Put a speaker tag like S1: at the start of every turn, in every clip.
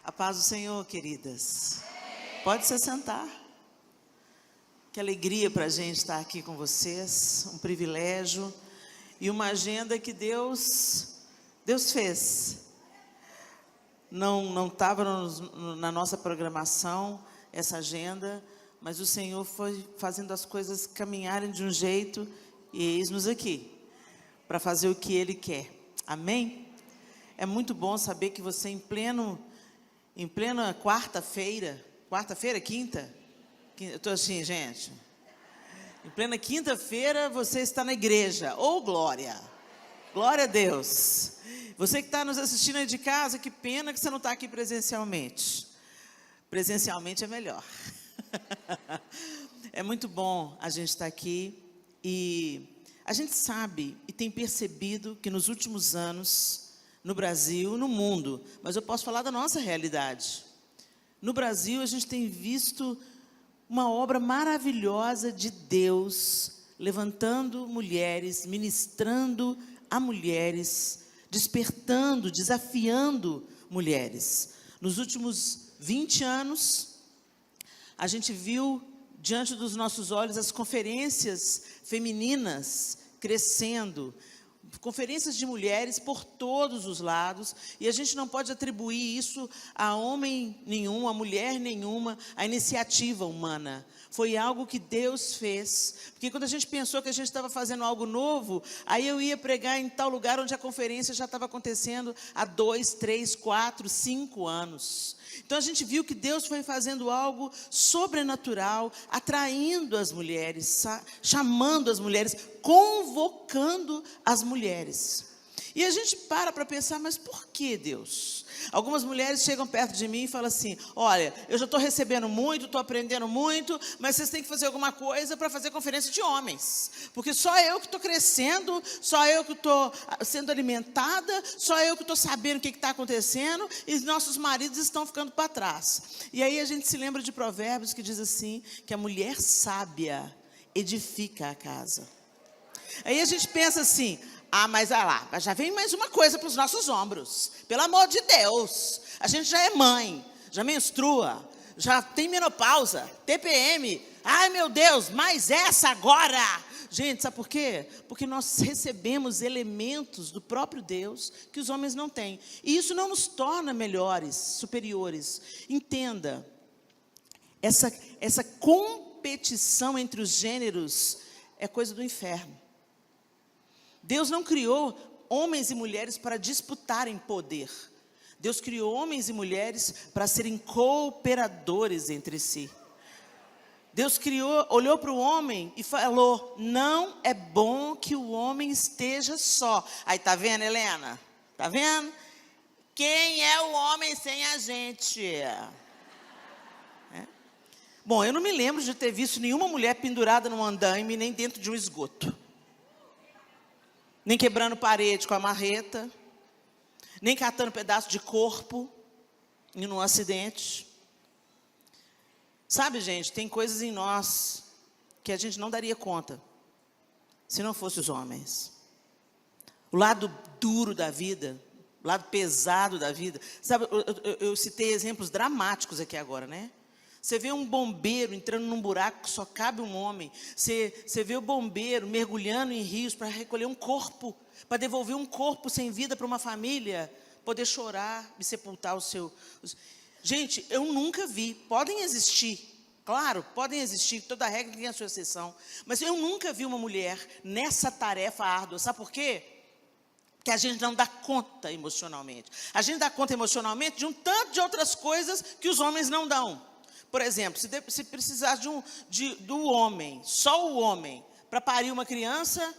S1: A paz do Senhor, queridas. Pode se sentar. Que alegria para a gente estar aqui com vocês. Um privilégio e uma agenda que Deus fez. Não estava na nossa programação essa agenda, mas o Senhor foi fazendo as coisas caminharem de um jeito e eis-nos aqui para fazer o que Ele quer. Amém? É muito bom saber que você em plena quarta-feira, quinta? Eu estou assim, gente. Em plena quinta-feira você está na igreja. Oh, glória! Glória a Deus! Você que está nos assistindo aí de casa, que pena que você não está aqui presencialmente. Presencialmente é melhor. É muito bom a gente estar aqui e a gente sabe e tem percebido que nos últimos anos, no Brasil, no mundo, mas eu posso falar da nossa realidade. No Brasil, a gente tem visto uma obra maravilhosa de Deus, levantando mulheres, ministrando a mulheres, despertando, desafiando mulheres. Nos últimos 20 anos, a gente viu diante dos nossos olhos as conferências femininas crescendo, conferências de mulheres por todos os lados, e a gente não pode atribuir isso a homem nenhum, a mulher nenhuma, a iniciativa humana. Foi algo que Deus fez, porque quando a gente pensou que a gente estava fazendo algo novo, aí eu ia pregar em tal lugar onde a conferência já estava acontecendo há 2, 3, 4, 5 anos. Então a gente viu que Deus foi fazendo algo sobrenatural, atraindo as mulheres, chamando as mulheres, convocando as mulheres. E a gente para pensar, mas por que Deus? Algumas mulheres chegam perto de mim e falam assim, olha, eu já estou recebendo muito, estou aprendendo muito, mas vocês têm que fazer alguma coisa para fazer conferência de homens, porque só eu que estou crescendo, só eu que estou sendo alimentada, só eu que estou sabendo o que está acontecendo, e nossos maridos estão ficando para trás. E aí a gente se lembra de Provérbios que diz assim, que a mulher sábia edifica a casa. Aí a gente pensa assim, mas olha lá, já vem mais uma coisa para os nossos ombros. Pelo amor de Deus, a gente já é mãe, já menstrua, já tem menopausa, TPM. Ai, meu Deus, mas essa agora? Gente, sabe por quê? Porque nós recebemos elementos do próprio Deus que os homens não têm. E isso não nos torna melhores, superiores. Entenda, essa competição entre os gêneros é coisa do inferno. Deus não criou homens e mulheres para disputarem poder. Deus criou homens e mulheres para serem cooperadores entre si. Deus olhou para o homem e falou, não é bom que o homem esteja só. Aí, tá vendo, Helena? Tá vendo? Quem é o homem sem a gente? Bom, eu não me lembro de ter visto nenhuma mulher pendurada num andaime, nem dentro de um esgoto. Nem quebrando parede com a marreta, nem catando pedaço de corpo em um acidente. Sabe, gente, tem coisas em nós que a gente não daria conta se não fossem os homens. O lado duro da vida, o lado pesado da vida. Sabe, eu citei exemplos dramáticos aqui agora, né? Você vê um bombeiro entrando num buraco que só cabe um homem. Você vê o bombeiro mergulhando em rios para recolher um corpo, para devolver um corpo sem vida para uma família, poder chorar e sepultar o seu... Gente, eu nunca vi, podem existir, claro, podem existir, toda regra tem a sua exceção, mas eu nunca vi uma mulher nessa tarefa árdua. Sabe por quê? Que a gente não dá conta emocionalmente. A gente dá conta emocionalmente de um tanto de outras coisas que os homens não dão. Por exemplo, se precisasse do homem, só o homem, para parir uma criança,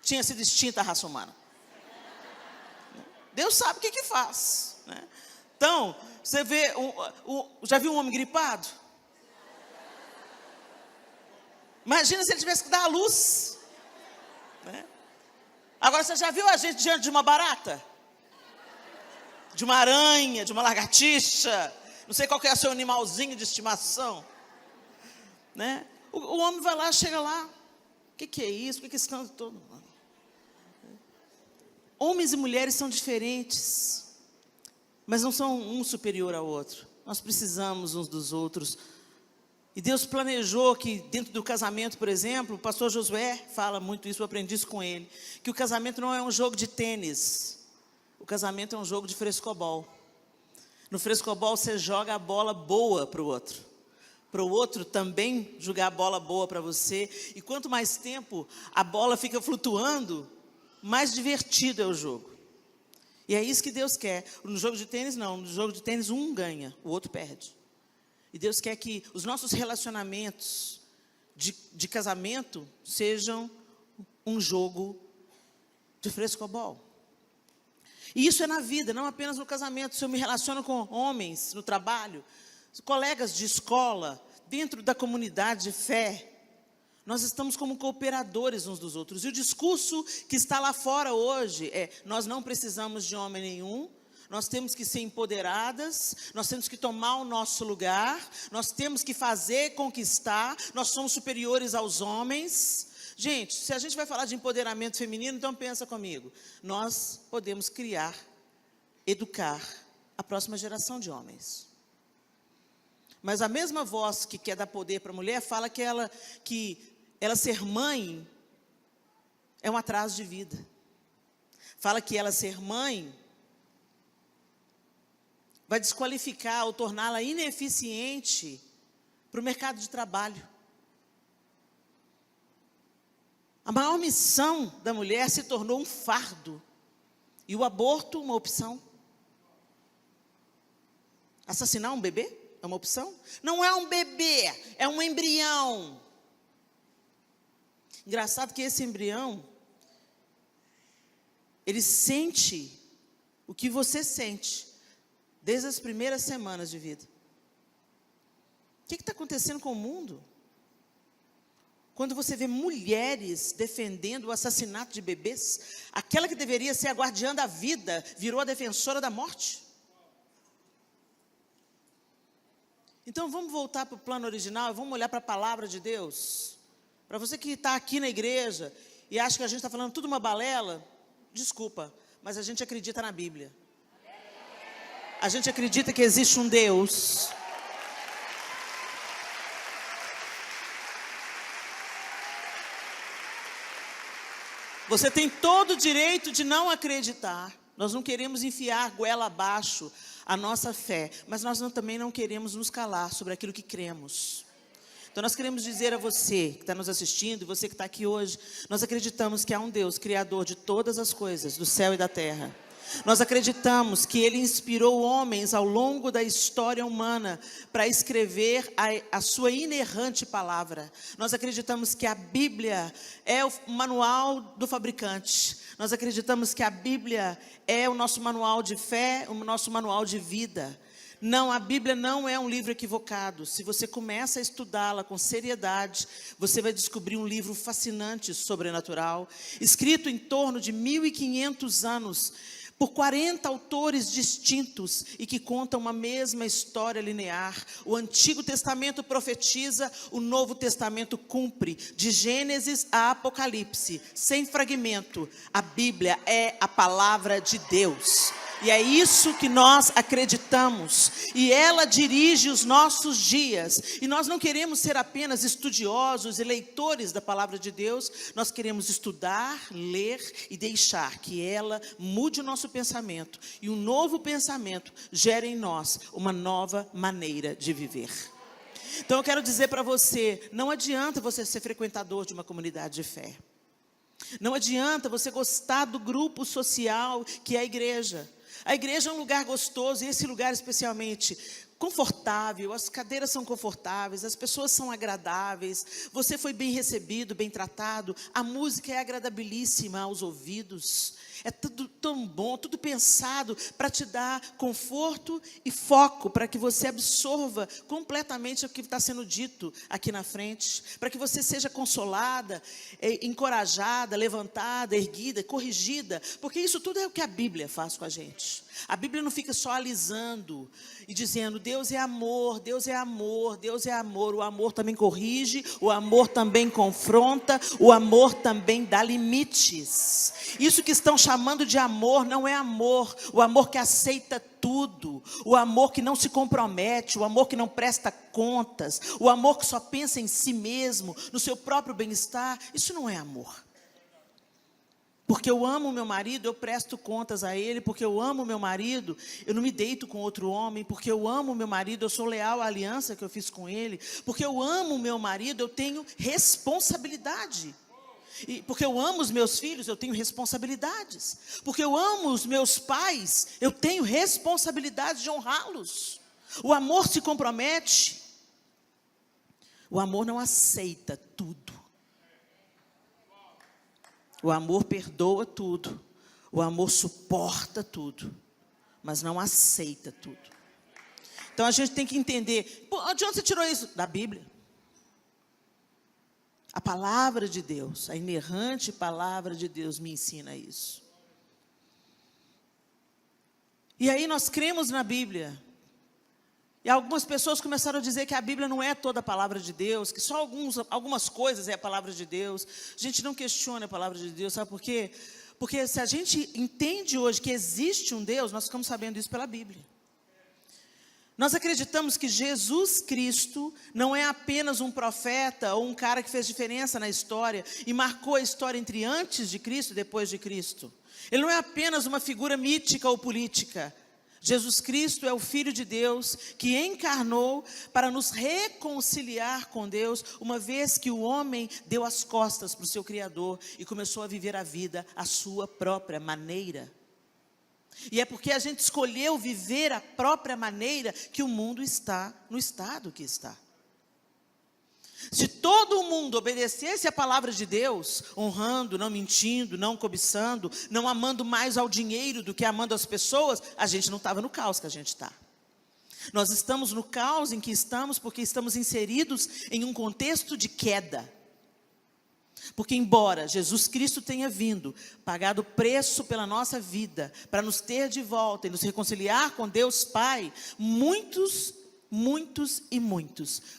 S1: tinha sido extinta a raça humana. Deus sabe o que faz, né? Então, você vê, já viu um homem gripado? Imagina se ele tivesse que dar à luz, né? Agora, você já viu a gente diante de uma barata? De uma aranha, de uma lagartixa? Não sei qual que é o seu animalzinho de estimação, né? O homem vai lá, chega lá. O que é isso? O que é esse canto todo? Homens e mulheres são diferentes. mas não são um superior ao outro. Nós precisamos uns dos outros. E Deus planejou que dentro do casamento, por exemplo, o pastor Josué fala muito isso, eu aprendi isso com ele, que o casamento não é um jogo de tênis, o casamento é um jogo de frescobol. No frescobol você joga a bola boa para o outro também jogar a bola boa para você, e quanto mais tempo a bola fica flutuando, mais divertido é o jogo. E é isso que Deus quer. No jogo de tênis não, no jogo de tênis um ganha, o outro perde. E Deus quer que os nossos relacionamentos de casamento sejam um jogo de frescobol. E isso é na vida, não apenas no casamento. Se eu me relaciono com homens no trabalho, colegas de escola, dentro da comunidade de fé, nós estamos como cooperadores uns dos outros. E o discurso que está lá fora hoje é: nós não precisamos de homem nenhum, nós temos que ser empoderadas, nós temos que tomar o nosso lugar, nós temos que fazer, conquistar, nós somos superiores aos homens. Gente, se a gente vai falar de empoderamento feminino, então pensa comigo, nós podemos criar, educar a próxima geração de homens. Mas a mesma voz que quer dar poder para a mulher, fala que ela ser mãe é um atraso de vida. Fala que ela ser mãe vai desqualificar ou torná-la ineficiente para o mercado de trabalho. A maior missão da mulher se tornou um fardo, e o aborto uma opção. Assassinar um bebê é uma opção? Não é um bebê, é um embrião. Engraçado que esse embrião, ele sente o que você sente, desde as primeiras semanas de vida. O que está acontecendo com o mundo? Quando você vê mulheres defendendo o assassinato de bebês, aquela que deveria ser a guardiã da vida, virou a defensora da morte. Então vamos voltar para o plano original e vamos olhar para a palavra de Deus. Para você que está aqui na igreja e acha que a gente está falando tudo uma balela, desculpa, mas a gente acredita na Bíblia. A gente acredita que existe um Deus. Você tem todo o direito de não acreditar. Nós não queremos enfiar goela abaixo a nossa fé, mas nós também não queremos nos calar sobre aquilo que cremos. Então nós queremos dizer a você que está nos assistindo, e você que está aqui hoje, nós acreditamos que há um Deus, Criador de todas as coisas, do céu e da terra. Nós acreditamos que Ele inspirou homens ao longo da história humana para escrever a sua inerrante palavra. Nós acreditamos que a Bíblia é o manual do fabricante. Nós acreditamos que a Bíblia é o nosso manual de fé, o nosso manual de vida. Não, a Bíblia não é um livro equivocado. Se você começa a estudá-la com seriedade, você vai descobrir um livro fascinante, sobrenatural, escrito em torno de 1500 anos, por 40 autores distintos e que contam uma mesma história linear. O Antigo Testamento profetiza, o Novo Testamento cumpre, de Gênesis a Apocalipse, sem fragmento. A Bíblia é a palavra de Deus. E é isso que nós acreditamos, e ela dirige os nossos dias, e nós não queremos ser apenas estudiosos e leitores da palavra de Deus, nós queremos estudar, ler e deixar que ela mude o nosso pensamento, e um novo pensamento gere em nós uma nova maneira de viver. Então eu quero dizer para você, não adianta você ser frequentador de uma comunidade de fé, não adianta você gostar do grupo social que é a igreja. A igreja é um lugar gostoso, e esse lugar especialmente confortável, as cadeiras são confortáveis, as pessoas são agradáveis, você foi bem recebido, bem tratado, a música é agradabilíssima aos ouvidos, é tudo tão bom, tudo pensado para te dar conforto e foco, para que você absorva completamente o que está sendo dito aqui na frente, para que você seja consolada, encorajada, levantada, erguida, corrigida, porque isso tudo é o que a Bíblia faz com a gente. A Bíblia não fica só alisando e dizendo, Deus é amor, Deus é amor, Deus é amor. O amor também corrige, o amor também confronta, o amor também dá limites. Isso que estão chamando de amor não é amor, o amor que aceita tudo, o amor que não se compromete, o amor que não presta contas, o amor que só pensa em si mesmo, no seu próprio bem-estar. Isso não é amor. Porque eu amo o meu marido, eu presto contas a ele. Porque eu amo o meu marido, eu não me deito com outro homem. Porque eu amo o meu marido, eu sou leal à aliança que eu fiz com ele. Porque eu amo o meu marido, eu tenho responsabilidade. E porque eu amo os meus filhos, eu tenho responsabilidades. Porque eu amo os meus pais, eu tenho responsabilidade de honrá-los. O amor se compromete. O amor não aceita tudo. O amor perdoa tudo. O amor suporta tudo. Mas não aceita tudo. Então a gente tem que entender. Pô, de onde você tirou isso? Da Bíblia. A palavra de Deus, a inerrante palavra de Deus me ensina isso. E aí nós cremos na Bíblia. E algumas pessoas começaram a dizer que a Bíblia não é toda a palavra de Deus, que só algumas coisas é a palavra de Deus. A gente não questiona a palavra de Deus, sabe por quê? Porque se a gente entende hoje que existe um Deus, nós ficamos sabendo isso pela Bíblia. Nós acreditamos que Jesus Cristo não é apenas um profeta ou um cara que fez diferença na história e marcou a história entre antes de Cristo e depois de Cristo. Ele não é apenas uma figura mítica ou política. Jesus Cristo é o Filho de Deus que encarnou para nos reconciliar com Deus, uma vez que o homem deu as costas para o seu Criador e começou a viver a vida à sua própria maneira. E é porque a gente escolheu viver a própria maneira que o mundo está no estado que está. Se todo mundo obedecesse a palavra de Deus, honrando, não mentindo, não cobiçando, não amando mais ao dinheiro do que amando as pessoas, a gente não estava no caos que a gente está. Nós estamos no caos em que estamos porque estamos inseridos em um contexto de queda. Porque embora Jesus Cristo tenha vindo, pagado o preço pela nossa vida, para nos ter de volta e nos reconciliar com Deus Pai, muitos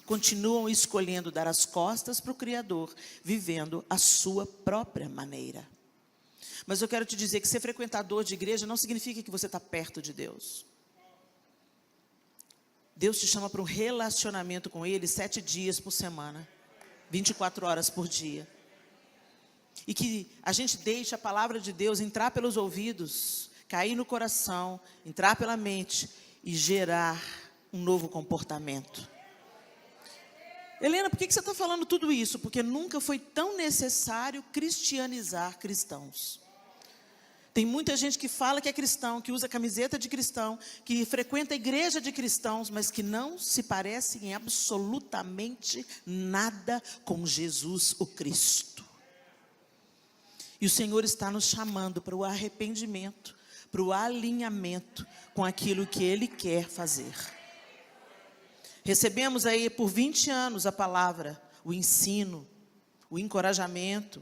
S1: continuam escolhendo dar as costas para o Criador, vivendo a sua própria maneira. Mas eu quero te dizer que ser frequentador de igreja não significa que você está perto de Deus. Deus te chama para um relacionamento com Ele 7 dias por semana, 24 horas por dia. E que a gente deixe a palavra de Deus entrar pelos ouvidos, cair no coração, entrar pela mente e gerar um novo comportamento. Helena, por que você está falando tudo isso? Porque nunca foi tão necessário cristianizar cristãos. Tem muita gente que fala que é cristão, que usa camiseta de cristão, que frequenta a igreja de cristãos, mas que não se parece em absolutamente nada com Jesus o Cristo. E o Senhor está nos chamando para o arrependimento, para o alinhamento com aquilo que Ele quer fazer. Recebemos aí por 20 anos a palavra, o ensino, o encorajamento,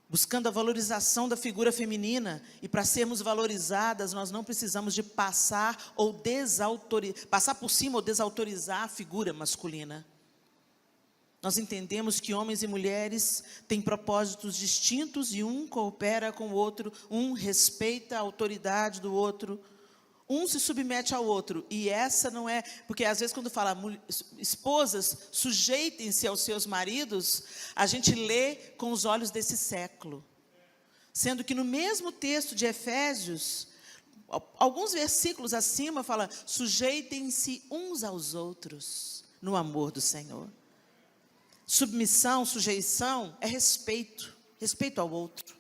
S1: buscando a valorização da figura feminina. E para sermos valorizadas, nós não precisamos de passar por cima ou desautorizar a figura masculina. Nós entendemos que homens e mulheres têm propósitos distintos e um coopera com o outro, um respeita a autoridade do outro, um se submete ao outro. E essa não é, porque às vezes quando fala esposas, sujeitem-se aos seus maridos, a gente lê com os olhos desse século. Sendo que no mesmo texto de Efésios, alguns versículos acima fala, sujeitem-se uns aos outros no amor do Senhor. Submissão, sujeição é respeito ao outro.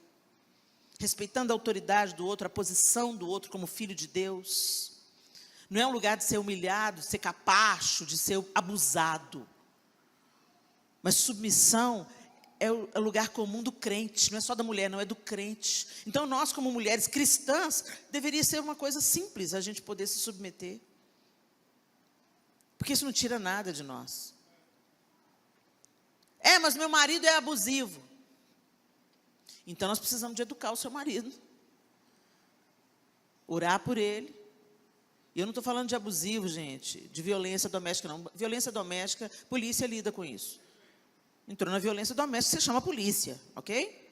S1: Respeitando a autoridade do outro, a posição do outro como filho de Deus. Não é um lugar de ser humilhado, de ser capacho, de ser abusado. Mas submissão é o lugar comum do crente, não é só da mulher, não, é do crente. Então nós como mulheres cristãs, deveria ser uma coisa simples, a gente poder se submeter. Porque isso não tira nada de nós. Mas meu marido é abusivo. Então nós precisamos de educar o seu marido. Orar por ele. E eu não estou falando de abusivo, gente, de violência doméstica, não. Violência doméstica, polícia lida com isso. Entrou na violência doméstica, você chama a polícia, ok?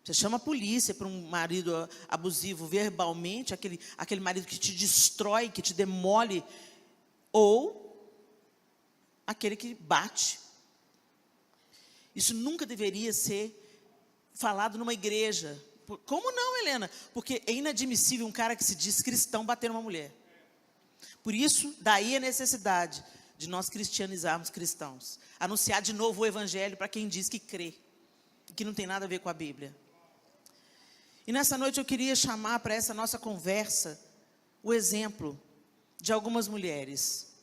S1: Você chama a polícia para um marido abusivo verbalmente, aquele marido que te destrói, que te demole, ou aquele que bate. Isso nunca deveria ser falado numa igreja. Como não, Helena? Porque é inadmissível um cara que se diz cristão bater numa mulher. Por isso, daí a necessidade de nós cristianizarmos cristãos. Anunciar de novo o evangelho para quem diz que crê, que não tem nada a ver com a Bíblia. E nessa noite eu queria chamar para essa nossa conversa o exemplo de algumas mulheres.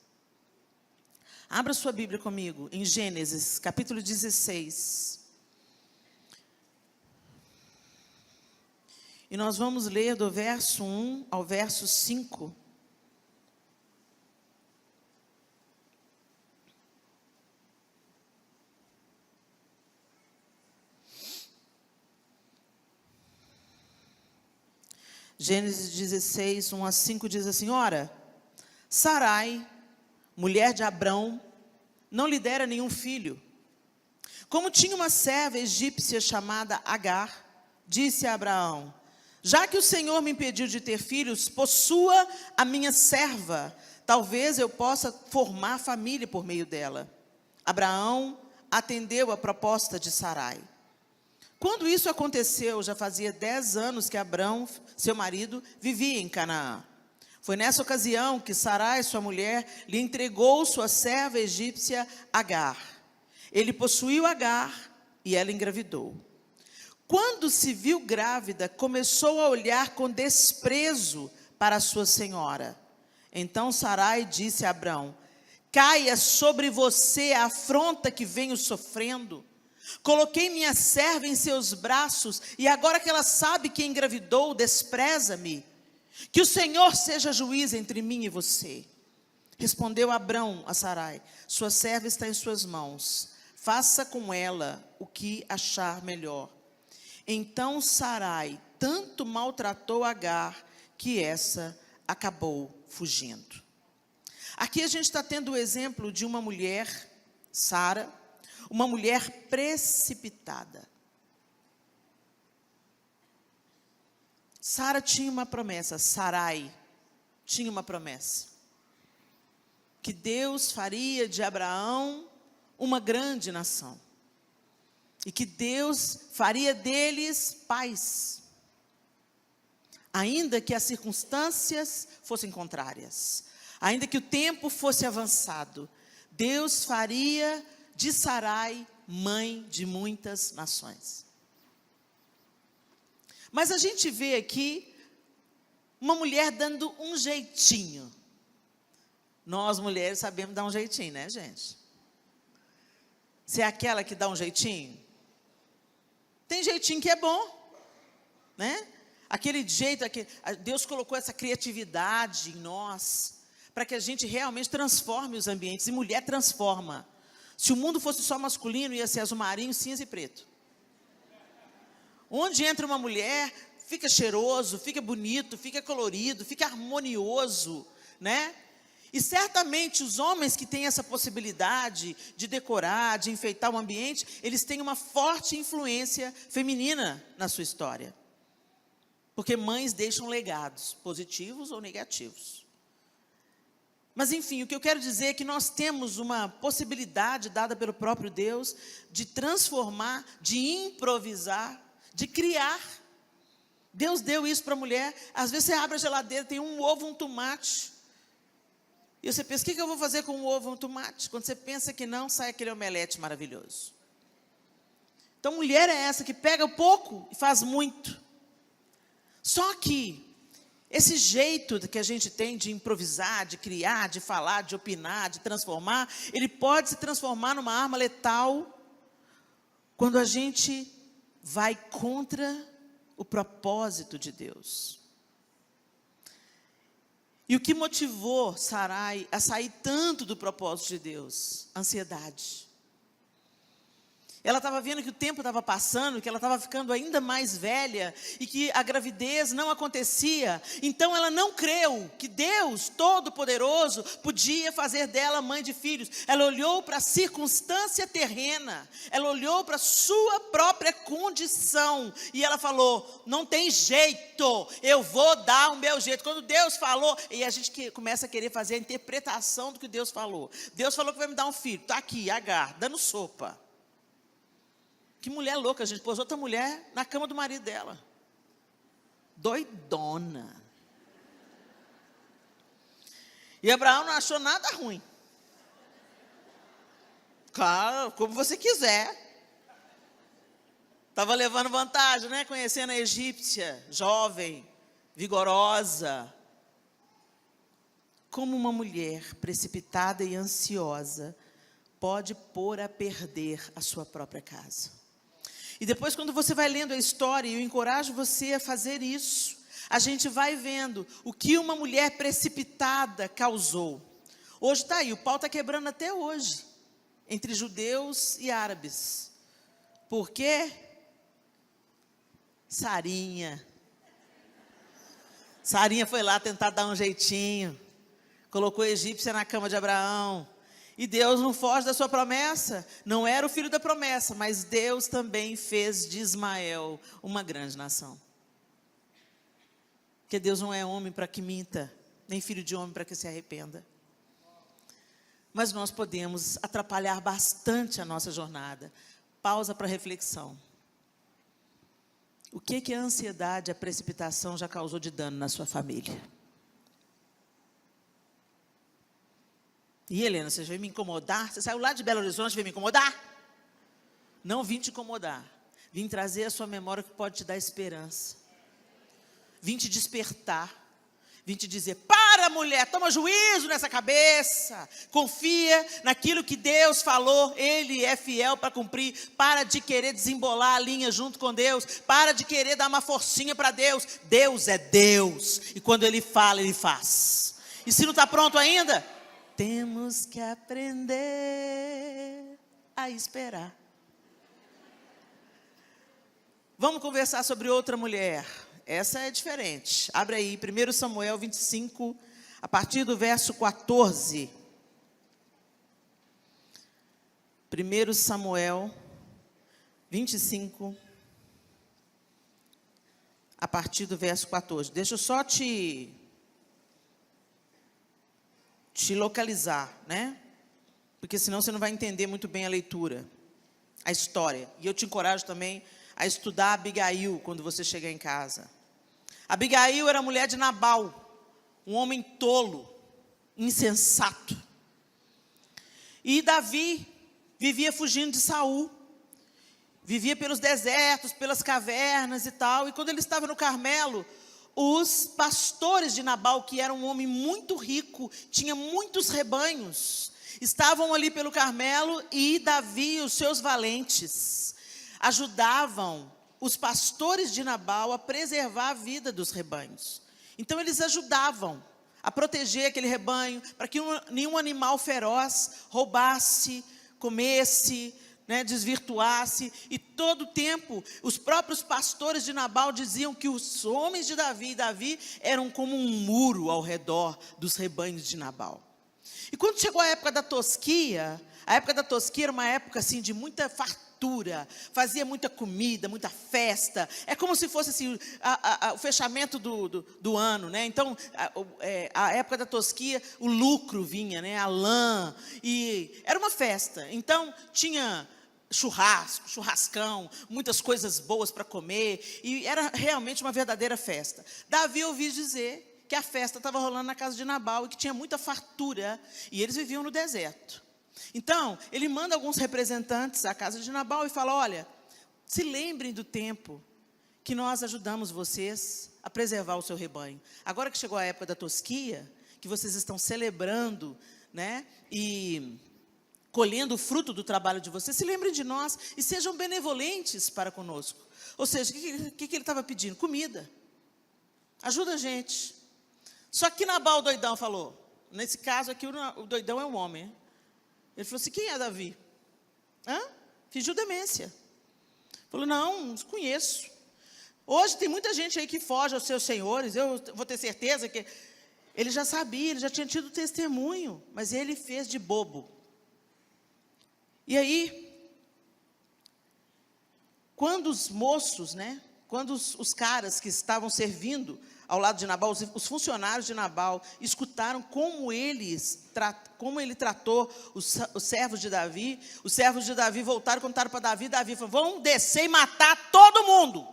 S1: Abra sua Bíblia comigo em Gênesis, capítulo 16. E nós vamos ler do verso 1 ao verso 5. Gênesis 16, 1 a 5 diz assim: Ora, Sarai, mulher de Abrão, não lhe dera nenhum filho. Como tinha uma serva egípcia chamada Agar, disse a Abraão: já que o Senhor me impediu de ter filhos, possua a minha serva, talvez eu possa formar família por meio dela. Abraão atendeu a proposta de Sarai. Quando isso aconteceu, já fazia 10 anos que Abrão, seu marido, vivia em Canaã. Foi nessa ocasião que Sarai, sua mulher, lhe entregou sua serva egípcia Agar. Ele possuiu Agar e ela engravidou. Quando se viu grávida, começou a olhar com desprezo para sua senhora. Então Sarai disse a Abrão: caia sobre você a afronta que venho sofrendo. Coloquei minha serva em seus braços, e agora que ela sabe que engravidou, despreza-me. Que o Senhor seja juiz entre mim e você. Respondeu Abrão a Sarai: sua serva está em suas mãos, faça com ela o que achar melhor. Então Sarai tanto maltratou Agar, que essa acabou fugindo. Aqui a gente está tendo o exemplo de uma mulher, Sara, uma mulher precipitada. Sara tinha uma promessa, Sarai tinha uma promessa, que Deus faria de Abraão uma grande nação, e que Deus faria deles pais, ainda que as circunstâncias fossem contrárias, ainda que o tempo fosse avançado, Deus faria de Sarai mãe de muitas nações. Mas a gente vê aqui uma mulher dando um jeitinho. Nós mulheres sabemos dar um jeitinho, né, gente? Você é aquela que dá um jeitinho? Tem jeitinho que é bom, né? Aquele jeito, Deus colocou essa criatividade em nós, para que a gente realmente transforme os ambientes, e mulher transforma. Se o mundo fosse só masculino, ia ser azul marinho, cinza e preto. Onde entra uma mulher, fica cheiroso, fica bonito, fica colorido, fica harmonioso, né? E certamente os homens que têm essa possibilidade de decorar, de enfeitar o ambiente, eles têm uma forte influência feminina na sua história. Porque mães deixam legados, positivos ou negativos. Mas enfim, o que eu quero dizer é que nós temos uma possibilidade dada pelo próprio Deus de transformar, de improvisar, de criar. Deus deu isso para a mulher. Às vezes você abre a geladeira, tem um ovo, um tomate. E você pensa, o que eu vou fazer com um ovo e um tomate? Quando você pensa que não, sai aquele omelete maravilhoso. Então, mulher é essa que pega pouco e faz muito. Só que esse jeito que a gente tem de improvisar, de criar, de falar, de opinar, de transformar, ele pode se transformar numa arma letal quando a gente vai contra o propósito de Deus. E o que motivou Sarai a sair tanto do propósito de Deus? Ansiedade. Ela estava vendo que o tempo estava passando, que ela estava ficando ainda mais velha e que a gravidez não acontecia. Então ela não creu que Deus Todo-Poderoso podia fazer dela mãe de filhos. Ela olhou para a circunstância terrena, ela olhou para a sua própria condição e ela falou: não tem jeito, eu vou dar o meu jeito. Quando Deus falou, e a gente começa a querer fazer a interpretação do que Deus falou. Deus falou que vai me dar um filho, está aqui, Agar, dando sopa. Que mulher louca, a gente pôs outra mulher na cama do marido dela. Doidona. E Abraão não achou nada ruim. Claro, como você quiser. Estava levando vantagem, né? Conhecendo a egípcia, jovem, vigorosa. Como uma mulher precipitada e ansiosa pode pôr a perder a sua própria casa. E depois, quando você vai lendo a história, e eu encorajo você a fazer isso, a gente vai vendo o que uma mulher precipitada causou. Hoje está aí, o pau está quebrando até hoje, entre judeus e árabes. Por quê? Sarinha foi lá tentar dar um jeitinho, colocou a egípcia na cama de Abraão. E Deus não foge da sua promessa. Não era o filho da promessa, mas Deus também fez de Ismael uma grande nação. Porque Deus não é homem para que minta, nem filho de homem para que se arrependa. Mas nós podemos atrapalhar bastante a nossa jornada. Pausa para reflexão. O que a ansiedade, a precipitação já causou de dano na sua família? E Helena, você veio me incomodar? Você saiu lá de Belo Horizonte e veio me incomodar? Não vim te incomodar. Vim trazer a sua memória que pode te dar esperança. Vim te despertar. Vim te dizer: para, mulher, toma juízo nessa cabeça. Confia naquilo que Deus falou. Ele é fiel para cumprir. Para de querer desembolar a linha junto com Deus. Para de querer dar uma forcinha para Deus. Deus é Deus. E quando Ele fala, Ele faz. E se não está pronto ainda, temos que aprender a esperar. Vamos conversar sobre outra mulher. Essa é diferente. Abre aí, 1 Samuel 25, a partir do verso 14. 1 Samuel 25, a partir do verso 14. Deixa eu só te localizar, né? Porque senão você não vai entender muito bem a leitura, a história. E eu te encorajo também a estudar Abigail quando você chegar em casa. Abigail era mulher de Nabal, um homem tolo, insensato. E Davi vivia fugindo de Saul. Vivia pelos desertos, pelas cavernas e tal. E quando ele estava no Carmelo, os pastores de Nabal, que era um homem muito rico, tinha muitos rebanhos, estavam ali pelo Carmelo, e Davi e os seus valentes ajudavam os pastores de Nabal a preservar a vida dos rebanhos. Então eles ajudavam a proteger aquele rebanho, para que nenhum animal feroz roubasse, comesse, desvirtuasse. E todo o tempo, os próprios pastores de Nabal diziam que os homens de Davi eram como um muro ao redor dos rebanhos de Nabal. E quando chegou a época da tosquia era uma época assim de muita fartura, fazia muita comida, muita festa. É como se fosse assim, o fechamento do ano, né? Então, a época da tosquia, o lucro vinha, né? A lã, e era uma festa. Então, tinha churrascão, muitas coisas boas para comer, e era realmente uma verdadeira festa. Davi ouviu dizer que a festa estava rolando na casa de Nabal e que tinha muita fartura, e eles viviam no deserto. Então, ele manda alguns representantes à casa de Nabal e fala: olha, se lembrem do tempo que nós ajudamos vocês a preservar o seu rebanho. Agora que chegou a época da tosquia, que vocês estão celebrando, né, e colhendo o fruto do trabalho de vocês, se lembrem de nós e sejam benevolentes para conosco. Ou seja, o que ele estava pedindo? Comida. Ajuda a gente. Só que Nabal, o doidão, falou, nesse caso aqui o doidão é um homem. Ele falou assim: quem é Davi? Hã? fingiu demência. Falou, não conheço. Hoje tem muita gente aí que foge aos seus senhores, eu vou ter certeza que... Ele já sabia, ele já tinha tido testemunho, mas ele fez de bobo. E aí, quando os moços, quando os caras que estavam servindo ao lado de Nabal, os funcionários de Nabal, escutaram como ele tratou os servos de Davi, os servos de Davi voltaram, contaram para Davi, Davi falou, vão descer e matar todo mundo.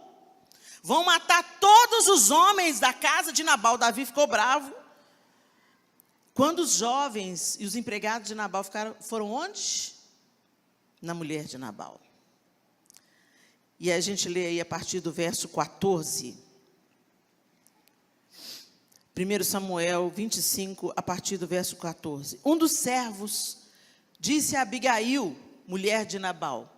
S1: Vão matar todos os homens da casa de Nabal. Davi ficou bravo. Quando os jovens e os empregados de Nabal foram onde? Na mulher de Nabal. E a gente lê aí a partir do verso 14. 1 Samuel 25, a partir do verso 14. Um dos servos disse a Abigail, mulher de Nabal,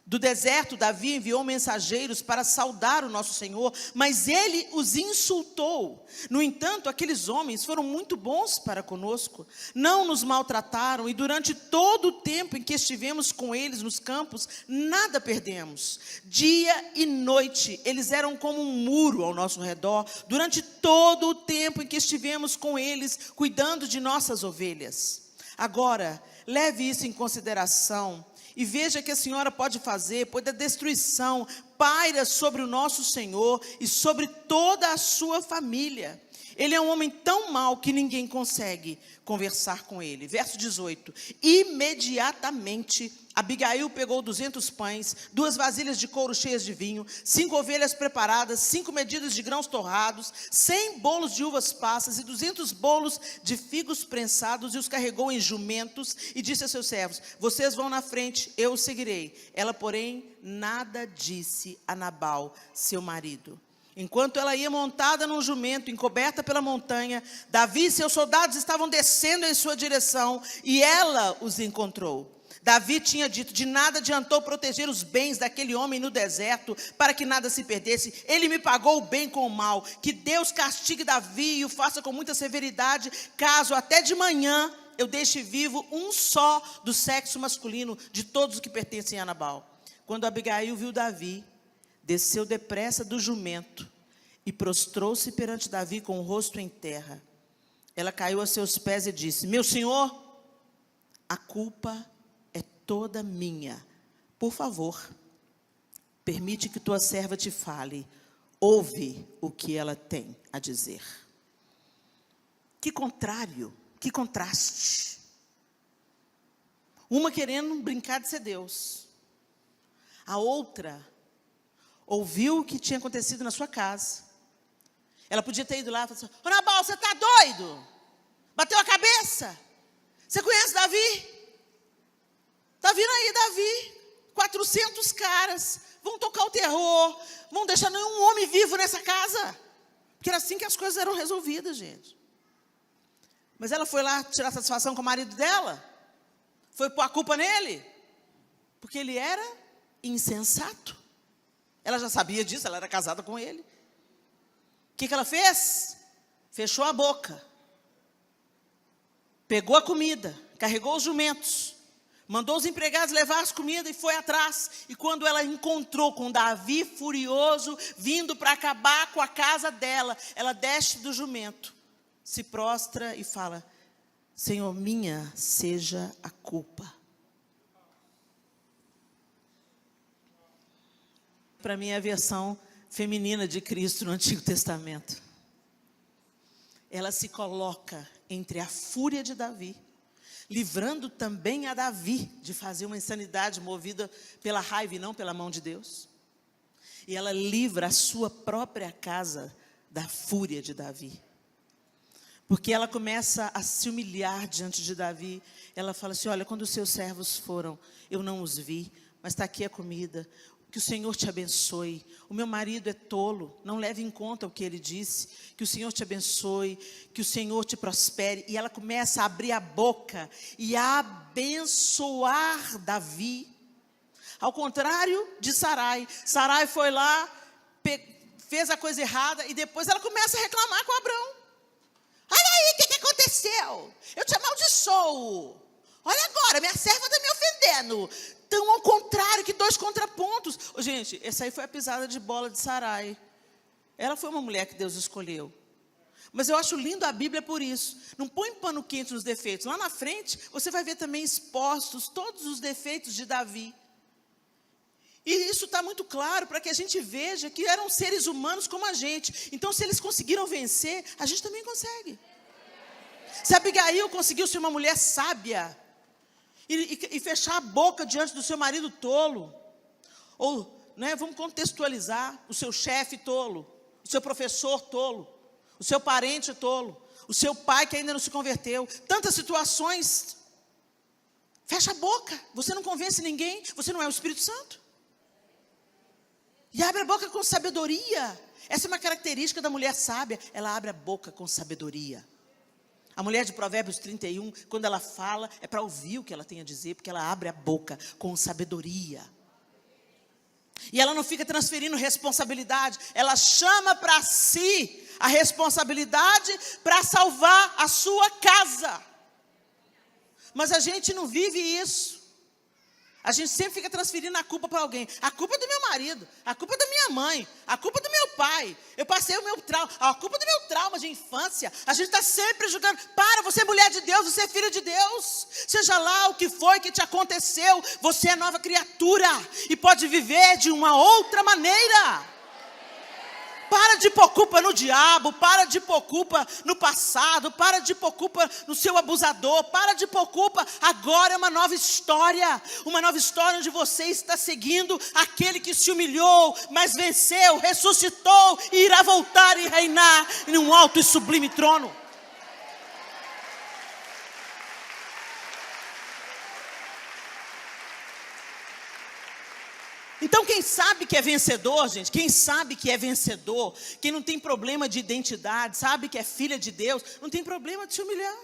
S1: do deserto, Davi enviou mensageiros para saudar o nosso Senhor, mas ele os insultou. No entanto, aqueles homens foram muito bons para conosco, não nos maltrataram, e durante todo o tempo em que estivemos com eles nos campos, nada perdemos. Dia e noite, eles eram como um muro ao nosso redor, durante todo o tempo em que estivemos com eles, cuidando de nossas ovelhas. Agora, leve isso em consideração, e veja que a senhora pode fazer, pois a destruição paira sobre o nosso Senhor e sobre toda a sua família. Ele é um homem tão mau que ninguém consegue conversar com ele. Verso 18. Imediatamente, Abigail pegou 200 pães, 2 vasilhas de couro cheias de vinho, 5 ovelhas preparadas, 5 medidas de grãos torrados, 100 bolos de uvas passas e 200 bolos de figos prensados, e os carregou em jumentos e disse a seus servos, vocês vão na frente, eu os seguirei. Ela, porém, nada disse a Nabal, seu marido. Enquanto ela ia montada num jumento, encoberta pela montanha, Davi e seus soldados estavam descendo em sua direção, e ela os encontrou. Davi tinha dito, de nada adiantou proteger os bens daquele homem no deserto, para que nada se perdesse. Ele me pagou o bem com o mal. Que Deus castigue Davi e o faça com muita severidade, caso até de manhã eu deixe vivo um só do sexo masculino, de todos os que pertencem a Nabal. Quando Abigail viu Davi, desceu depressa do jumento e prostrou-se perante Davi com o rosto em terra. Ela caiu a seus pés e disse, meu senhor, a culpa é toda minha. Por favor, permite que tua serva te fale. Ouve o que ela tem a dizer. Que contrário, que contraste. Uma querendo brincar de ser Deus. A outra ouviu o que tinha acontecido na sua casa. Ela podia ter ido lá e falar assim, ô Nabal, você está doido? Bateu a cabeça? Você conhece Davi? Está vindo aí Davi, 400 caras, vão tocar o terror, vão deixar nenhum homem vivo nessa casa. Porque era assim que as coisas eram resolvidas, gente. Mas ela foi lá tirar satisfação com o marido dela? Foi pôr a culpa nele? Porque ele era insensato. Ela já sabia disso, ela era casada com ele. O que ela fez? Fechou a boca. Pegou a comida, carregou os jumentos, mandou os empregados levar as comidas e foi atrás. E quando ela encontrou com Davi furioso, vindo para acabar com a casa dela, ela desce do jumento, se prostra e fala, Senhor, minha seja a culpa. Para mim é a versão feminina de Cristo no Antigo Testamento. Ela se coloca entre a fúria de Davi, livrando também a Davi de fazer uma insanidade movida pela raiva e não pela mão de Deus. E ela livra a sua própria casa da fúria de Davi. Porque ela começa a se humilhar diante de Davi. Ela fala assim, olha, quando os seus servos foram, eu não os vi, mas está aqui a comida. Que o Senhor te abençoe. O meu marido é tolo, não leve em conta o que ele disse. Que o Senhor te abençoe, que o Senhor te prospere. E ela começa a abrir a boca e a abençoar Davi. Ao contrário de Sarai. Sarai foi lá, fez a coisa errada e depois ela começa a reclamar com Abrão. Olha aí, o que aconteceu? Eu te amaldiçoo. Olha agora, minha serva está me ofendendo. Tão ao contrário, que dois contrapontos. Ô, gente, essa aí foi a pisada de bola de Sarai. Ela foi uma mulher que Deus escolheu. Mas eu acho lindo a Bíblia por isso. Não põe pano quente nos defeitos. Lá na frente, você vai ver também expostos todos os defeitos de Davi. E isso está muito claro para que a gente veja que eram seres humanos como a gente. Então, se eles conseguiram vencer, a gente também consegue. Se Abigail conseguiu ser uma mulher sábia e fechar a boca diante do seu marido tolo, ou, né, vamos contextualizar, o seu chefe tolo, o seu professor tolo, o seu parente tolo, o seu pai que ainda não se converteu, tantas situações, fecha a boca, você não convence ninguém, você não é o Espírito Santo. E abre a boca com sabedoria. Essa é uma característica da mulher sábia, ela abre a boca com sabedoria. A mulher de Provérbios 31, quando ela fala, é para ouvir o que ela tem a dizer, porque ela abre a boca com sabedoria. E ela não fica transferindo responsabilidade, ela chama para si a responsabilidade para salvar a sua casa. Mas a gente não vive isso. A gente sempre fica transferindo a culpa para alguém. A culpa é do meu marido, a culpa é da minha mãe, a culpa é do meu pai. Eu passei o meu trauma, a culpa é do meu trauma de infância. A gente está sempre julgando. Para, você é mulher de Deus, você é filho de Deus. Seja lá o que foi que te aconteceu, você é nova criatura e pode viver de uma outra maneira. Para de pôr culpa no diabo, para de pôr culpa no passado, para de pôr culpa no seu abusador, para de pôr culpa. Agora é uma nova história onde você está seguindo aquele que se humilhou, mas venceu, ressuscitou e irá voltar e reinar em um alto e sublime trono. Então quem sabe que é vencedor, gente, quem sabe que é vencedor, quem não tem problema de identidade, sabe que é filha de Deus, não tem problema de se humilhar.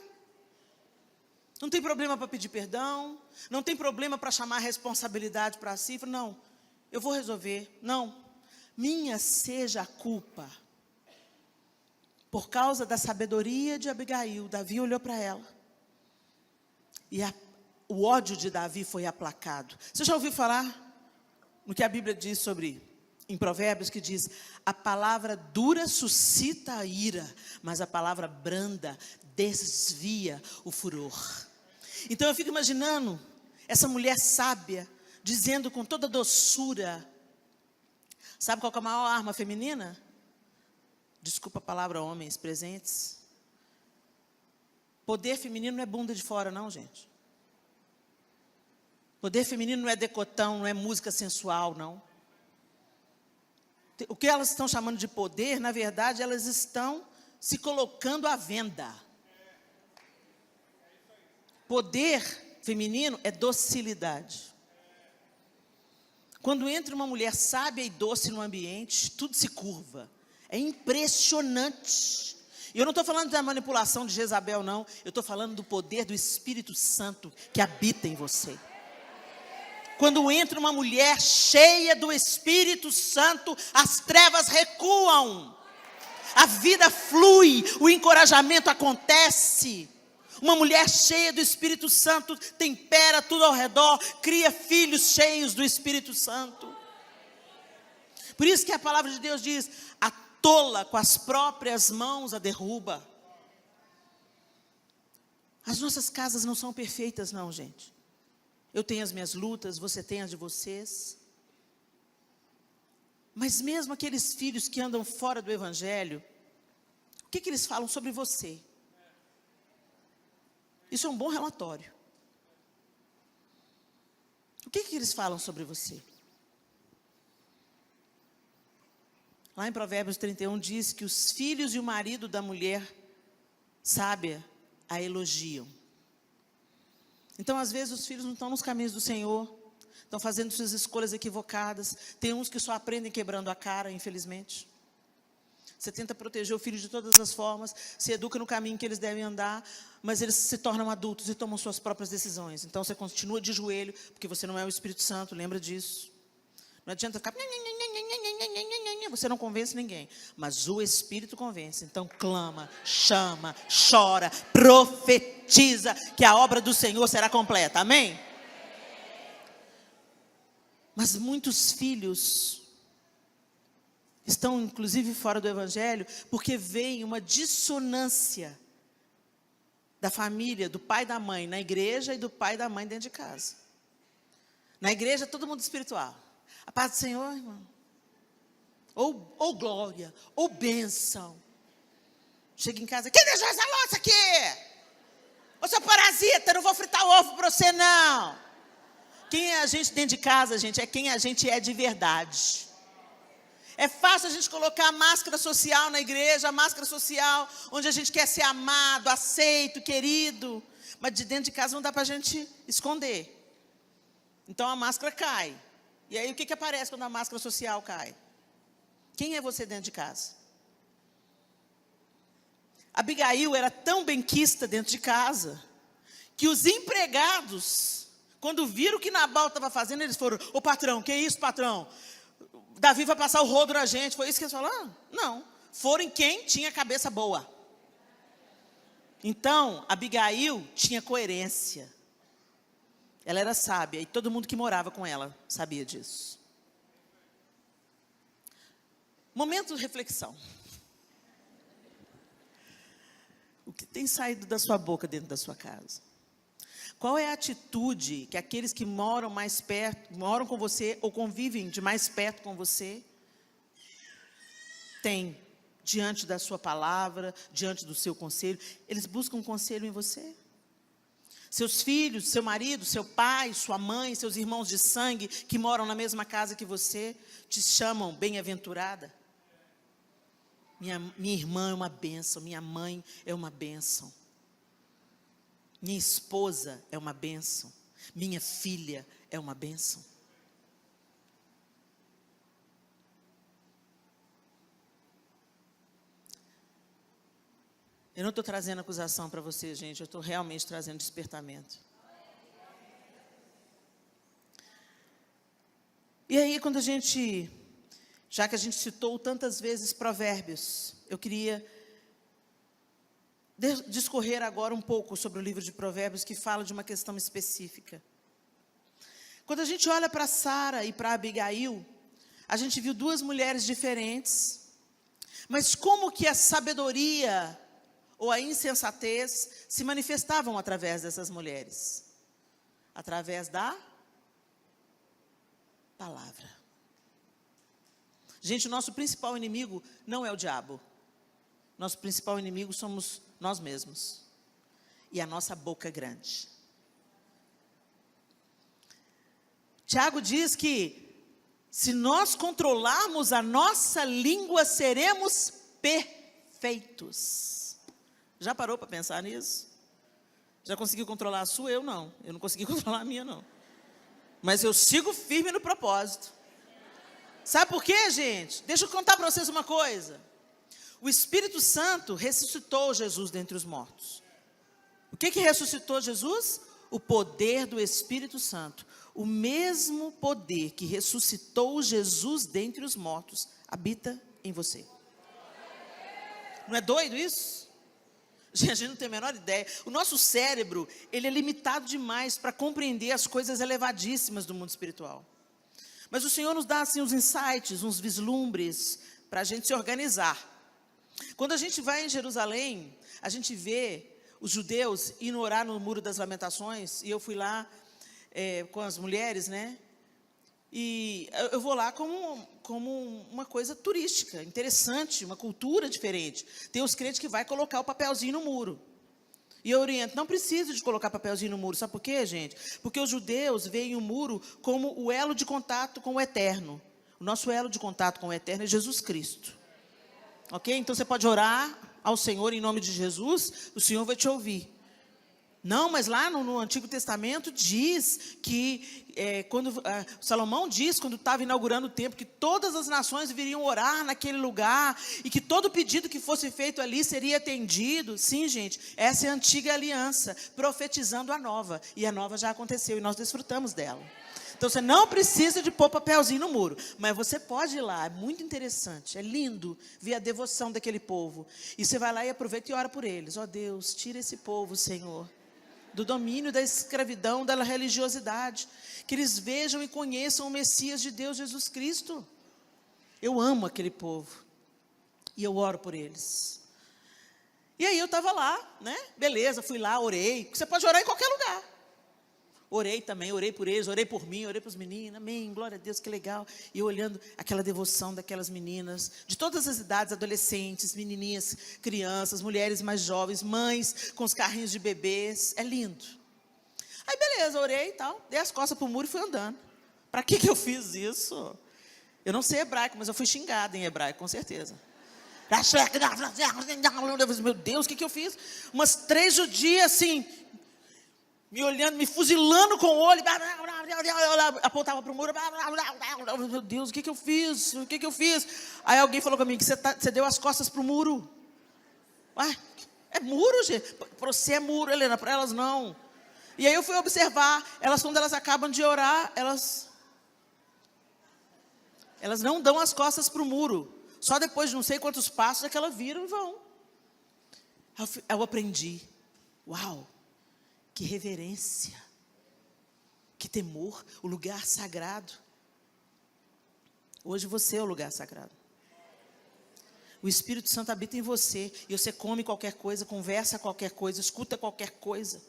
S1: Não tem problema para pedir perdão, não tem problema para chamar a responsabilidade para si. Não, eu vou resolver. Não, minha seja a culpa. Por causa da sabedoria de Abigail, Davi olhou para ela. E o ódio de Davi foi aplacado. Você já ouviu falar no que a Bíblia diz sobre, em Provérbios, que diz: a palavra dura suscita a ira, mas a palavra branda desvia o furor. Então eu fico imaginando essa mulher sábia, dizendo com toda doçura. Sabe qual que é a maior arma feminina? Desculpa a palavra, homens presentes. Poder feminino não é bunda de fora não, gente. Poder feminino não é decotão, não é música sensual, não. O que elas estão chamando de poder, na verdade, elas estão se colocando à venda. Poder feminino é docilidade. Quando entra uma mulher sábia e doce no ambiente, tudo se curva. É impressionante. E eu não estou falando da manipulação de Jezabel, não. Eu estou falando do poder do Espírito Santo que habita em você. Quando entra uma mulher cheia do Espírito Santo, as trevas recuam, a vida flui, o encorajamento acontece. Uma mulher cheia do Espírito Santo tempera tudo ao redor, cria filhos cheios do Espírito Santo. Por isso que a palavra de Deus diz: a tola com as próprias mãos a derruba. As nossas casas não são perfeitas não, gente. Eu tenho as minhas lutas, você tem as de vocês. Mas mesmo aqueles filhos que andam fora do Evangelho, o que eles falam sobre você? Isso é um bom relatório. O que eles falam sobre você? Lá em Provérbios 31 diz que os filhos e o marido da mulher sábia a elogiam. Então, às vezes, os filhos não estão nos caminhos do Senhor, estão fazendo suas escolhas equivocadas. Tem uns que só aprendem quebrando a cara, infelizmente. Você tenta proteger o filho de todas as formas, se educa no caminho que eles devem andar, mas eles se tornam adultos e tomam suas próprias decisões. Então, você continua de joelho, porque você não é o Espírito Santo, lembra disso. Não adianta ficar... Você não convence ninguém, mas o Espírito convence. Então clama, chama, chora, profetiza que a obra do Senhor será completa, amém? Mas muitos filhos estão, inclusive, fora do Evangelho, porque vem uma dissonância da família, do pai e da mãe na igreja e do pai e da mãe dentro de casa. Na igreja, todo mundo espiritual. A paz do Senhor, irmão. Ou glória, ou bênção. Chega em casa, quem deixou essa louça aqui? Ô, seu parasita, não vou fritar o ovo para você, não. Quem é a gente dentro de casa, gente, é quem a gente é de verdade. É fácil a gente colocar a máscara social na igreja, a máscara social onde a gente quer ser amado, aceito, querido. Mas de dentro de casa não dá para a gente esconder. Então a máscara cai. E aí o que aparece quando a máscara social cai? Quem é você dentro de casa? Abigail era tão benquista dentro de casa, que os empregados, quando viram o que Nabal estava fazendo, eles foram, ô patrão, que isso, patrão? Davi vai passar o rodo na gente. Foi isso que eles falaram? Não. Foram em quem tinha cabeça boa. Então, Abigail tinha coerência. Ela era sábia e todo mundo que morava com ela sabia disso. Momento de reflexão. O que tem saído da sua boca dentro da sua casa? Qual é a atitude que aqueles que moram mais perto, moram com você ou convivem de mais perto com você, têm diante da sua palavra, diante do seu conselho? Eles buscam conselho em você? Seus filhos, seu marido, seu pai, sua mãe, seus irmãos de sangue que moram na mesma casa que você, te chamam bem-aventurada? Minha irmã é uma bênção, minha mãe é uma bênção. Minha esposa é uma bênção. Minha filha é uma bênção. Eu não estou trazendo acusação para você, gente. Eu estou realmente trazendo despertamento. E aí, quando a gente... Já que a gente citou tantas vezes Provérbios, eu queria discorrer agora um pouco sobre o livro de Provérbios, que fala de uma questão específica. Quando a gente olha para Sara e para Abigail, a gente viu duas mulheres diferentes, mas como que a sabedoria ou a insensatez se manifestavam através dessas mulheres? Através da palavra. Gente, o nosso principal inimigo não é o diabo. Nosso principal inimigo somos nós mesmos. E a nossa boca grande. Tiago diz que se nós controlarmos a nossa língua, seremos perfeitos. Já parou para pensar nisso? Já conseguiu controlar a sua? Eu não. Eu não consegui controlar a minha, não. Mas eu sigo firme no propósito. Sabe por quê, gente? Deixa eu contar para vocês uma coisa. O Espírito Santo ressuscitou Jesus dentre os mortos. O que ressuscitou Jesus? O poder do Espírito Santo. O mesmo poder que ressuscitou Jesus dentre os mortos habita em você. Não é doido isso? A gente não tem a menor ideia. O nosso cérebro, ele é limitado demais para compreender as coisas elevadíssimas do mundo espiritual. Mas o Senhor nos dá assim uns insights, uns vislumbres para a gente se organizar. Quando a gente vai em Jerusalém, a gente vê os judeus indo orar no Muro das Lamentações, e eu fui lá com as mulheres, né? E eu vou lá como uma coisa turística, interessante, uma cultura diferente. Tem os crentes que vai colocar o papelzinho no muro. E eu oriento, não precisa de colocar papelzinho no muro. Sabe por quê, gente? Porque os judeus veem o muro como o elo de contato com o eterno. O nosso elo de contato com o eterno é Jesus Cristo. Ok? Então você pode orar ao Senhor em nome de Jesus, o Senhor vai te ouvir. Não, mas lá no Antigo Testamento diz que, Salomão diz, quando estava inaugurando o templo, que todas as nações viriam orar naquele lugar, e que todo pedido que fosse feito ali seria atendido. Sim, gente, essa é a antiga aliança, profetizando a nova, e a nova já aconteceu, e nós desfrutamos dela. Então você não precisa de pôr papelzinho no muro, mas você pode ir lá, é muito interessante, é lindo ver a devoção daquele povo. E você vai lá e aproveita e ora por eles. Ó Deus, tira esse povo, Senhor, do domínio, da escravidão, da religiosidade. Que eles vejam e conheçam o Messias de Deus, Jesus Cristo. Eu amo aquele povo. E eu oro por eles. E aí eu estava lá, né? Beleza, fui lá, orei. Você pode orar em qualquer lugar. Orei também, orei por eles, orei por mim, orei para os meninos. Amém, glória a Deus, que legal. E eu olhando aquela devoção daquelas meninas, de todas as idades, adolescentes, menininhas, crianças, mulheres mais jovens, mães com os carrinhos de bebês. É lindo. Aí beleza, orei e tal, dei as costas para o muro e fui andando. Para que eu fiz isso? Eu não sei hebraico, mas eu fui xingada em hebraico, com certeza. Meu Deus, o que eu fiz? Umas 3 judias assim, me olhando, me fuzilando com o olho, apontava para o muro, meu Deus, o que eu fiz? O que eu fiz? Aí alguém falou comigo, que você deu as costas para o muro. Ué, é muro, gente? Para você é muro, Helena, para elas não. E aí eu fui observar, elas quando elas acabam de orar, elas não dão as costas para o muro. Só depois de não sei quantos passos é que elas viram e vão. Eu aprendi. Uau, que reverência, que temor, o lugar sagrado. Hoje você é o lugar sagrado. O Espírito Santo habita em você. E você come qualquer coisa, conversa qualquer coisa, escuta qualquer coisa.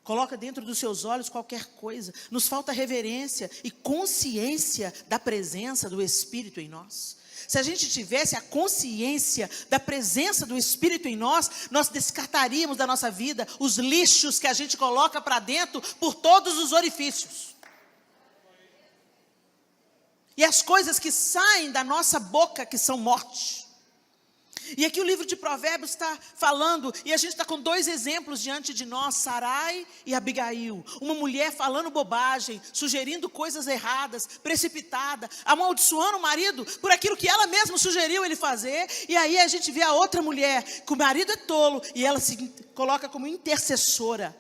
S1: Coloca dentro dos seus olhos qualquer coisa. Nos falta reverência e consciência da presença do Espírito em nós. Se a gente tivesse a consciência da presença do Espírito em nós, nós descartaríamos da nossa vida os lixos que a gente coloca para dentro por todos os orifícios. E as coisas que saem da nossa boca que são morte. E aqui o livro de Provérbios está falando, e a gente está com 2 exemplos diante de nós, Sarai e Abigail. Uma mulher falando bobagem, sugerindo coisas erradas, precipitada, amaldiçoando o marido por aquilo que ela mesma sugeriu ele fazer. E aí a gente vê a outra mulher, que o marido é tolo, e ela se coloca como intercessora.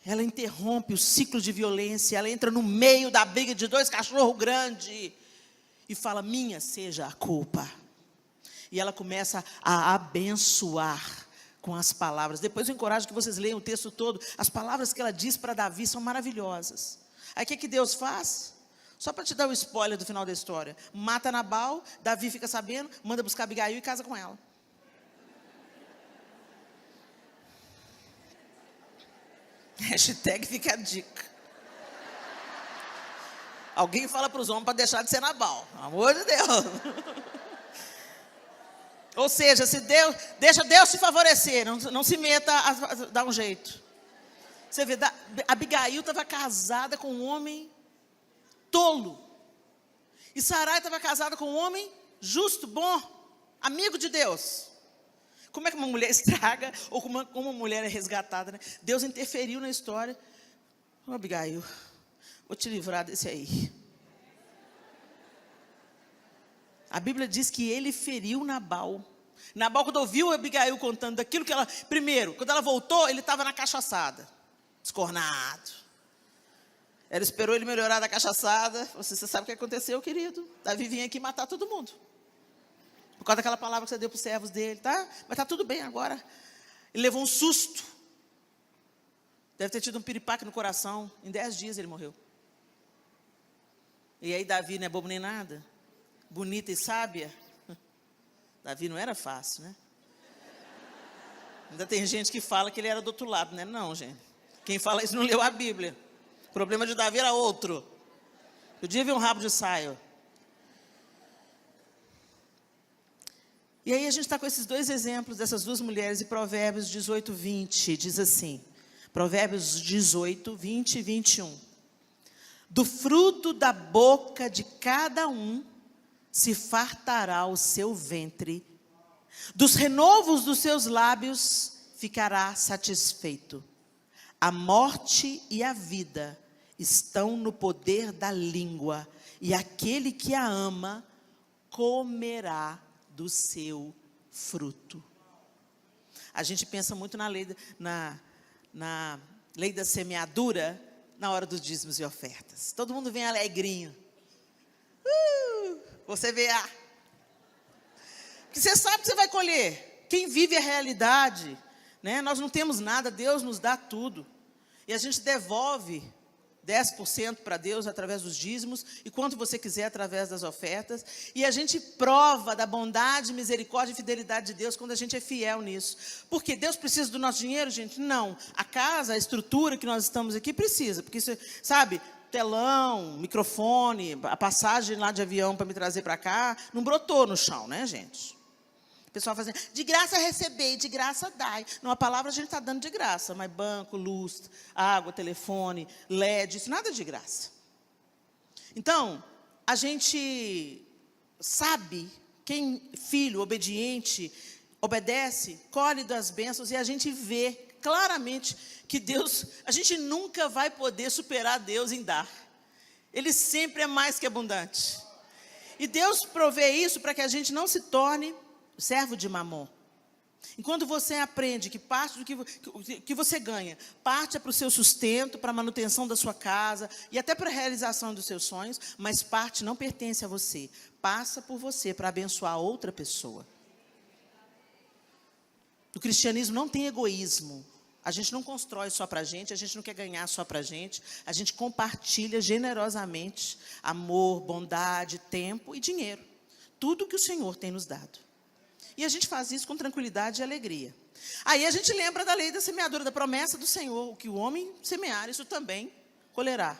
S1: Ela interrompe o ciclo de violência, ela entra no meio da briga de 2 cachorros grandes e fala, minha seja a culpa. E ela começa a abençoar com as palavras. Depois eu encorajo que vocês leiam o texto todo. As palavras que ela diz para Davi são maravilhosas. Aí o que Deus faz? Só para te dar o spoiler do final da história. Mata Nabal, Davi fica sabendo, manda buscar Abigail e casa com ela. Hashtag fica a dica. Alguém fala para os homens para deixar de ser Nabal. Pelo amor de Deus. Ou seja, se Deus, deixa Deus se favorecer, não se meta a dar um jeito. Você vê, Abigail estava casada com um homem tolo. E Sarai estava casada com um homem justo, bom, amigo de Deus. Como é que uma mulher estraga, ou como uma mulher é resgatada, né? Deus interferiu na história. Abigail, vou te livrar desse aí. A Bíblia diz que ele feriu Nabal. Nabal, quando ouviu Abigail contando daquilo que ela... Primeiro, quando ela voltou, ele estava na cachaçada. Escornado. Ela esperou ele melhorar da cachaçada. Você sabe o que aconteceu, querido? Davi vinha aqui matar todo mundo. Por causa daquela palavra que você deu para os servos dele, tá? Mas está tudo bem agora. Ele levou um susto. Deve ter tido um piripaque no coração. Em 10 dias ele morreu. E aí Davi não é bobo nem nada. Bonita e sábia. Davi não era fácil, né? Ainda tem gente que fala que ele era do outro lado, né? Não, gente. Quem fala isso não leu a Bíblia. O problema de Davi era outro. Podia ver um rabo de saio. E aí a gente está com esses 2 exemplos dessas 2 mulheres. E Provérbios 18, 20 diz assim. Provérbios 18, 20 e 21. Do fruto da boca de cada um se fartará o seu ventre, dos renovos dos seus lábios ficará satisfeito. A morte e a vida estão no poder da língua, e aquele que a ama comerá do seu fruto. A gente pensa muito na lei da semeadura, na hora dos dízimos e ofertas. Todo mundo vem alegrinho. Você vê porque você sabe que você vai colher. Quem vive a realidade né? Nós não temos nada, Deus nos dá tudo. E a gente devolve 10% para Deus através dos dízimos, e quanto você quiser através das ofertas. E a gente prova da bondade, misericórdia e fidelidade de Deus quando a gente é fiel nisso. Porque Deus precisa do nosso dinheiro, gente? Não. A casa, a estrutura que nós estamos aqui precisa. Porque isso, sabe, telão, microfone, a passagem lá de avião para me trazer para cá, não brotou no chão, né, gente? O pessoal fazendo, de graça receber, de graça dai. Não, a palavra a gente está dando de graça, mas banco, luz, água, telefone, LED, isso nada de graça. Então, a gente sabe, quem filho obediente, obedece, colhe das bênçãos, e a gente vê claramente que Deus, a gente nunca vai poder superar Deus em dar. Ele sempre é mais que abundante. E Deus provê isso para que a gente não se torne servo de mamon. Enquanto você aprende que parte do que você ganha, parte é para o seu sustento, para a manutenção da sua casa, e até para a realização dos seus sonhos, mas parte não pertence a você, passa por você para abençoar outra pessoa. No cristianismo não tem egoísmo. A gente não constrói só para a gente não quer ganhar só para a gente compartilha generosamente amor, bondade, tempo e dinheiro. Tudo que o Senhor tem nos dado. E a gente faz isso com tranquilidade e alegria. Aí a gente lembra da lei da semeadura, da promessa do Senhor, o que o homem semear, isso também colherá.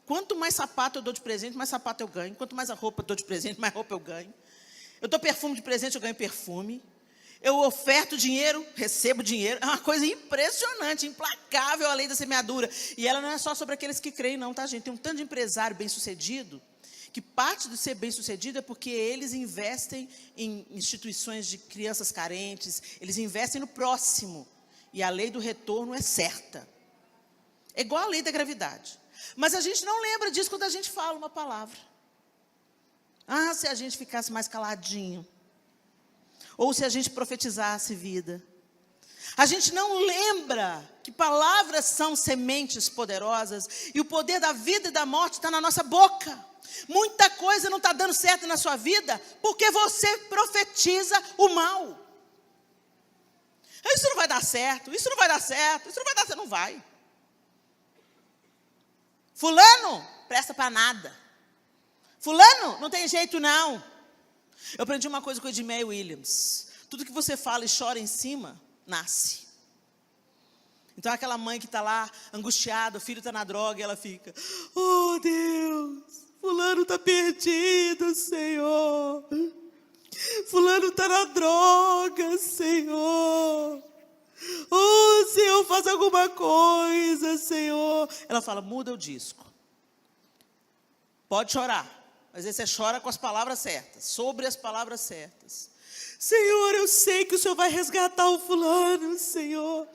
S1: Quanto mais sapato eu dou de presente, mais sapato eu ganho. Quanto mais a roupa eu dou de presente, mais roupa eu ganho. Eu dou perfume de presente, eu ganho perfume. Eu oferto dinheiro, recebo dinheiro. É uma coisa impressionante, implacável a lei da semeadura. E ela não é só sobre aqueles que creem não, tá, gente? Tem um tanto de empresário bem-sucedido, que parte do ser bem-sucedido é porque eles investem em instituições de crianças carentes, eles investem no próximo, e a lei do retorno é certa. É igual a lei da gravidade. Mas a gente não lembra disso quando a gente fala uma palavra. Ah, se a gente ficasse mais caladinho. Ou se a gente profetizasse vida. A gente não lembra que palavras são sementes poderosas, e o poder da vida e da morte está na nossa boca. Muita coisa não está dando certo na sua vida, porque você profetiza o mal. Isso não vai dar certo, isso não vai dar certo, isso não vai dar certo, não vai. Fulano, presta para nada. Fulano, não tem jeito não. Eu aprendi uma coisa com o Edmé Williams. Tudo que você fala e chora em cima, nasce. Então aquela mãe que está lá, angustiada, o filho está na droga, e ela fica, oh Deus, fulano está perdido, Senhor. Fulano está na droga, Senhor. Oh, Senhor, faz alguma coisa, Senhor. Ela fala, muda o disco. Pode chorar, mas aí você chora com as palavras certas, sobre as palavras certas. Senhor, eu sei que o Senhor vai resgatar o fulano, Senhor.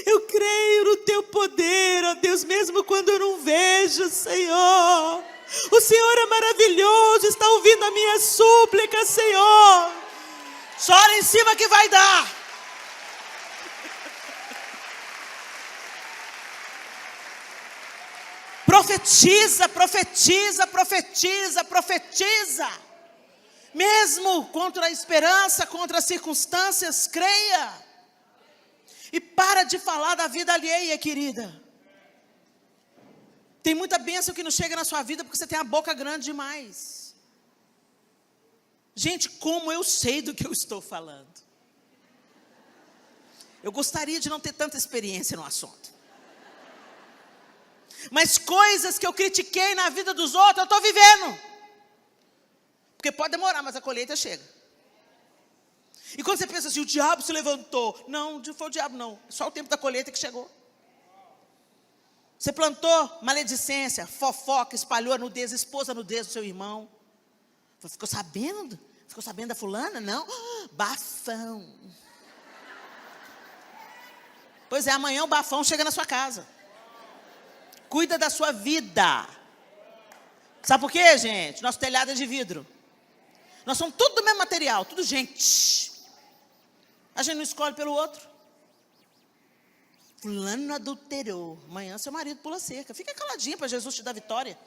S1: Eu creio no teu poder, ó Deus, mesmo quando eu não vejo, Senhor. O Senhor é maravilhoso, está ouvindo a minha súplica, Senhor. Chora em cima que vai dar. Profetiza, profetiza, profetiza, profetiza. Mesmo contra a esperança, contra as circunstâncias, creia. E para de falar da vida alheia, querida. Tem muita bênção que não chega na sua vida porque você tem a boca grande demais. Gente, como eu sei do que eu estou falando. Eu gostaria de não ter tanta experiência no assunto. Mas coisas que eu critiquei na vida dos outros, eu estou vivendo. Porque pode demorar, mas a colheita chega. E quando você pensa assim, o diabo se levantou. Não, não foi o diabo não. É só o tempo da colheita que chegou. Você plantou maledicência, fofoca, espalhou a nudez, expôs a nudez do seu irmão. Ficou sabendo? Ficou sabendo da fulana? Não. Bafão. Pois é, amanhã o bafão chega na sua casa. Cuida da sua vida. Sabe por quê, gente? Nosso telhado é de vidro. Nós somos tudo do mesmo material, tudo gente. A gente não escolhe pelo outro. Fulano adulterou. Amanhã seu marido pula cerca. Fica caladinha para Jesus te dar vitória.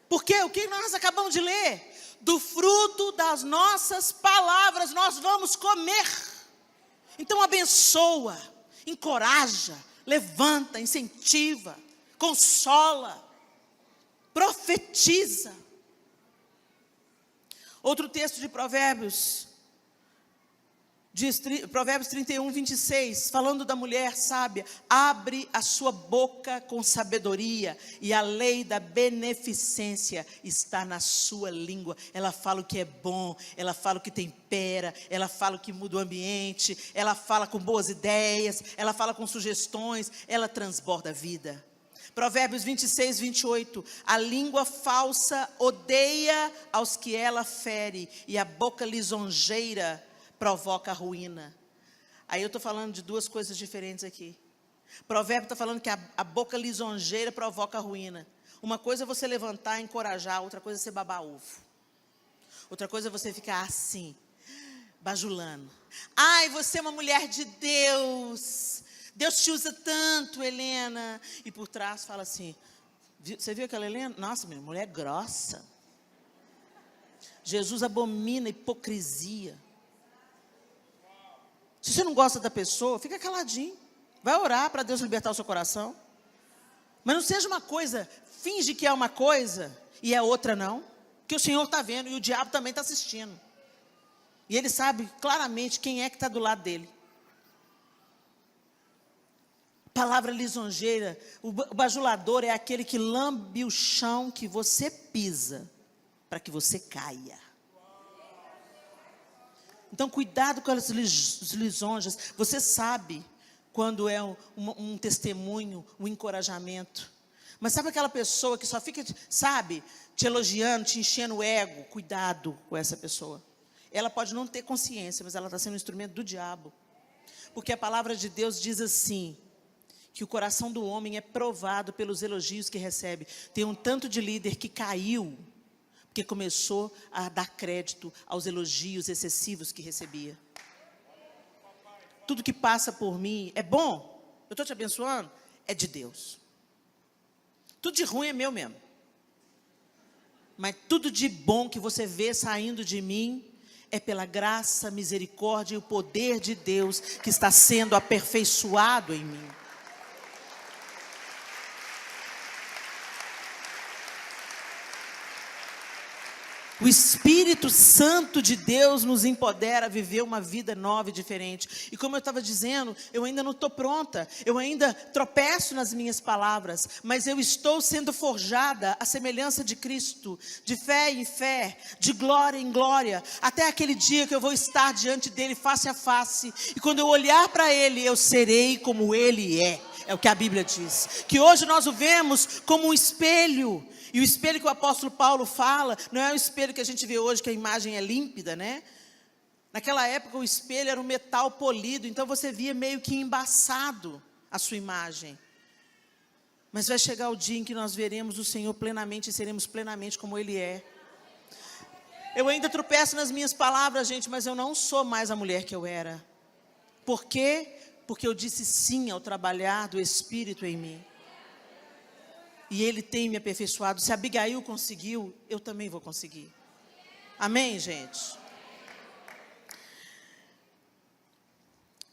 S1: Porque o que nós acabamos de ler? Do fruto das nossas palavras nós vamos comer. Então abençoa, encoraja, levanta, incentiva, consola, profetiza. Outro texto de Provérbios, diz, Provérbios 31, 26, falando da mulher sábia: abre a sua boca com sabedoria, e a lei da beneficência está na sua língua. Ela fala o que é bom, ela fala o que tempera, ela fala o que muda o ambiente, ela fala com boas ideias, ela fala com sugestões, ela transborda a vida. Provérbios 26, 28, a língua falsa odeia aos que ela fere, e a boca lisonjeira provoca a ruína. Aí eu estou falando de duas coisas diferentes aqui. Provérbio está falando que a boca lisonjeira provoca a ruína. Uma coisa é você levantar e encorajar, outra coisa é você babar ovo. Outra coisa é você ficar assim, bajulando. Ai, você é uma mulher de Deus. Deus te usa tanto, Helena. E por trás fala assim: você viu aquela Helena? Nossa, minha mulher grossa. Jesus abomina a hipocrisia. Se você não gosta da pessoa, fica caladinho. Vai orar para Deus libertar o seu coração. Mas não seja uma coisa, finge que é uma coisa e é outra não. Que o Senhor está vendo e o diabo também está assistindo. E ele sabe claramente quem é que está do lado dele. Palavra lisonjeira, o bajulador é aquele que lambe o chão que você pisa, para que você caia. Então, cuidado com as lisonjas. Você sabe quando é um testemunho, um encorajamento. Mas sabe aquela pessoa que só fica, sabe, te elogiando, te enchendo o ego? Cuidado com essa pessoa. Ela pode não ter consciência, mas ela está sendo um instrumento do diabo. Porque a palavra de Deus diz assim, que o coração do homem é provado pelos elogios que recebe. Tem um tanto de líder que caiu, porque começou a dar crédito aos elogios excessivos que recebia. Tudo que passa por mim é bom, eu estou te abençoando, é de Deus. Tudo de ruim é meu mesmo. Mas tudo de bom que você vê saindo de mim, é pela graça, misericórdia e o poder de Deus que está sendo aperfeiçoado em mim. O Espírito Santo de Deus nos empodera a viver uma vida nova e diferente. E como eu estava dizendo, eu ainda não estou pronta, eu ainda tropeço nas minhas palavras, mas eu estou sendo forjada à semelhança de Cristo, de fé em fé, de glória em glória, até aquele dia que eu vou estar diante dele face a face, e quando eu olhar para ele, eu serei como ele é. É o que a Bíblia diz, que hoje nós o vemos como um espelho. E o espelho que o apóstolo Paulo fala, não é o espelho que a gente vê hoje, que a imagem é límpida, né? Naquela época o espelho era um metal polido, então você via meio que embaçado a sua imagem. Mas vai chegar o dia em que nós veremos o Senhor plenamente e seremos plenamente como Ele é. Eu ainda tropeço nas minhas palavras, gente, mas eu não sou mais a mulher que eu era. Por quê? Porque eu disse sim ao trabalhar do Espírito em mim. E Ele tem me aperfeiçoado. Se Abigail conseguiu, eu também vou conseguir. Amém, gente?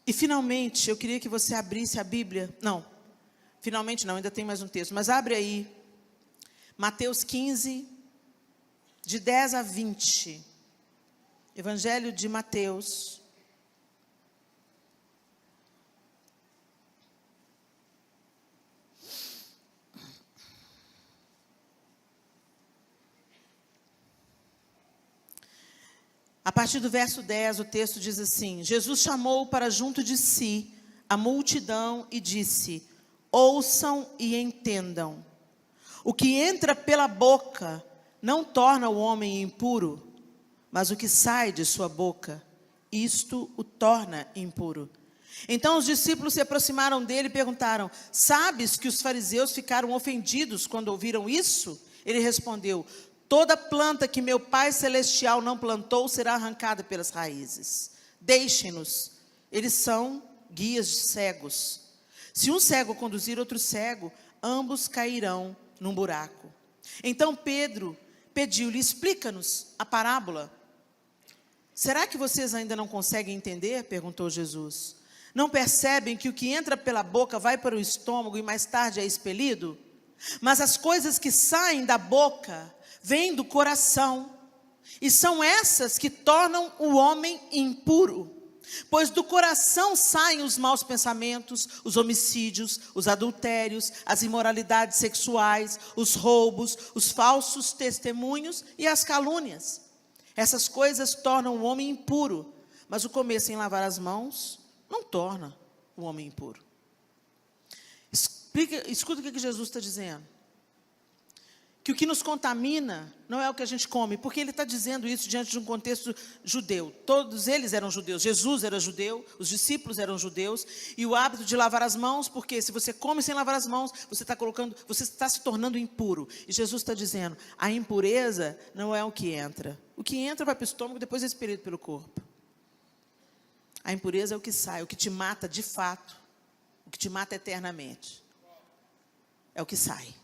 S1: E finalmente, eu queria que você abrisse a Bíblia. Não, finalmente não, ainda tem mais um texto. Mas abre aí, Mateus 15, de 10 a 20. Evangelho de Mateus. A partir do verso 10, o texto diz assim: Jesus chamou para junto de si a multidão e disse: ouçam e entendam. O que entra pela boca não torna o homem impuro, mas o que sai de sua boca, isto o torna impuro. Então os discípulos se aproximaram dele e perguntaram: sabes que os fariseus ficaram ofendidos quando ouviram isso? Ele respondeu: toda planta que meu Pai Celestial não plantou será arrancada pelas raízes. Deixem-nos, eles são guias de cegos. Se um cego conduzir outro cego, ambos cairão num buraco. Então Pedro pediu-lhe: explica-nos a parábola. Será que vocês ainda não conseguem entender? Perguntou Jesus. Não percebem que o que entra pela boca vai para o estômago e mais tarde é expelido? Mas as coisas que saem da boca vêm do coração, e são essas que tornam o homem impuro. Pois do coração saem os maus pensamentos, os homicídios, os adultérios, as imoralidades sexuais, os roubos, os falsos testemunhos e as calúnias. Essas coisas tornam o homem impuro, mas o comer sem lavar as mãos não torna o homem impuro. Escuta o que Jesus está dizendo. Que o que nos contamina não é o que a gente come, porque ele está dizendo isso diante de um contexto judeu. Todos eles eram judeus, Jesus era judeu, os discípulos eram judeus, e o hábito de lavar as mãos, porque se você come sem lavar as mãos, você está se tornando impuro. E Jesus está dizendo, a impureza não é o que entra. O que entra vai para o estômago, depois é expelido pelo corpo. A impureza é o que sai, o que te mata de fato, o que te mata eternamente. É o que sai.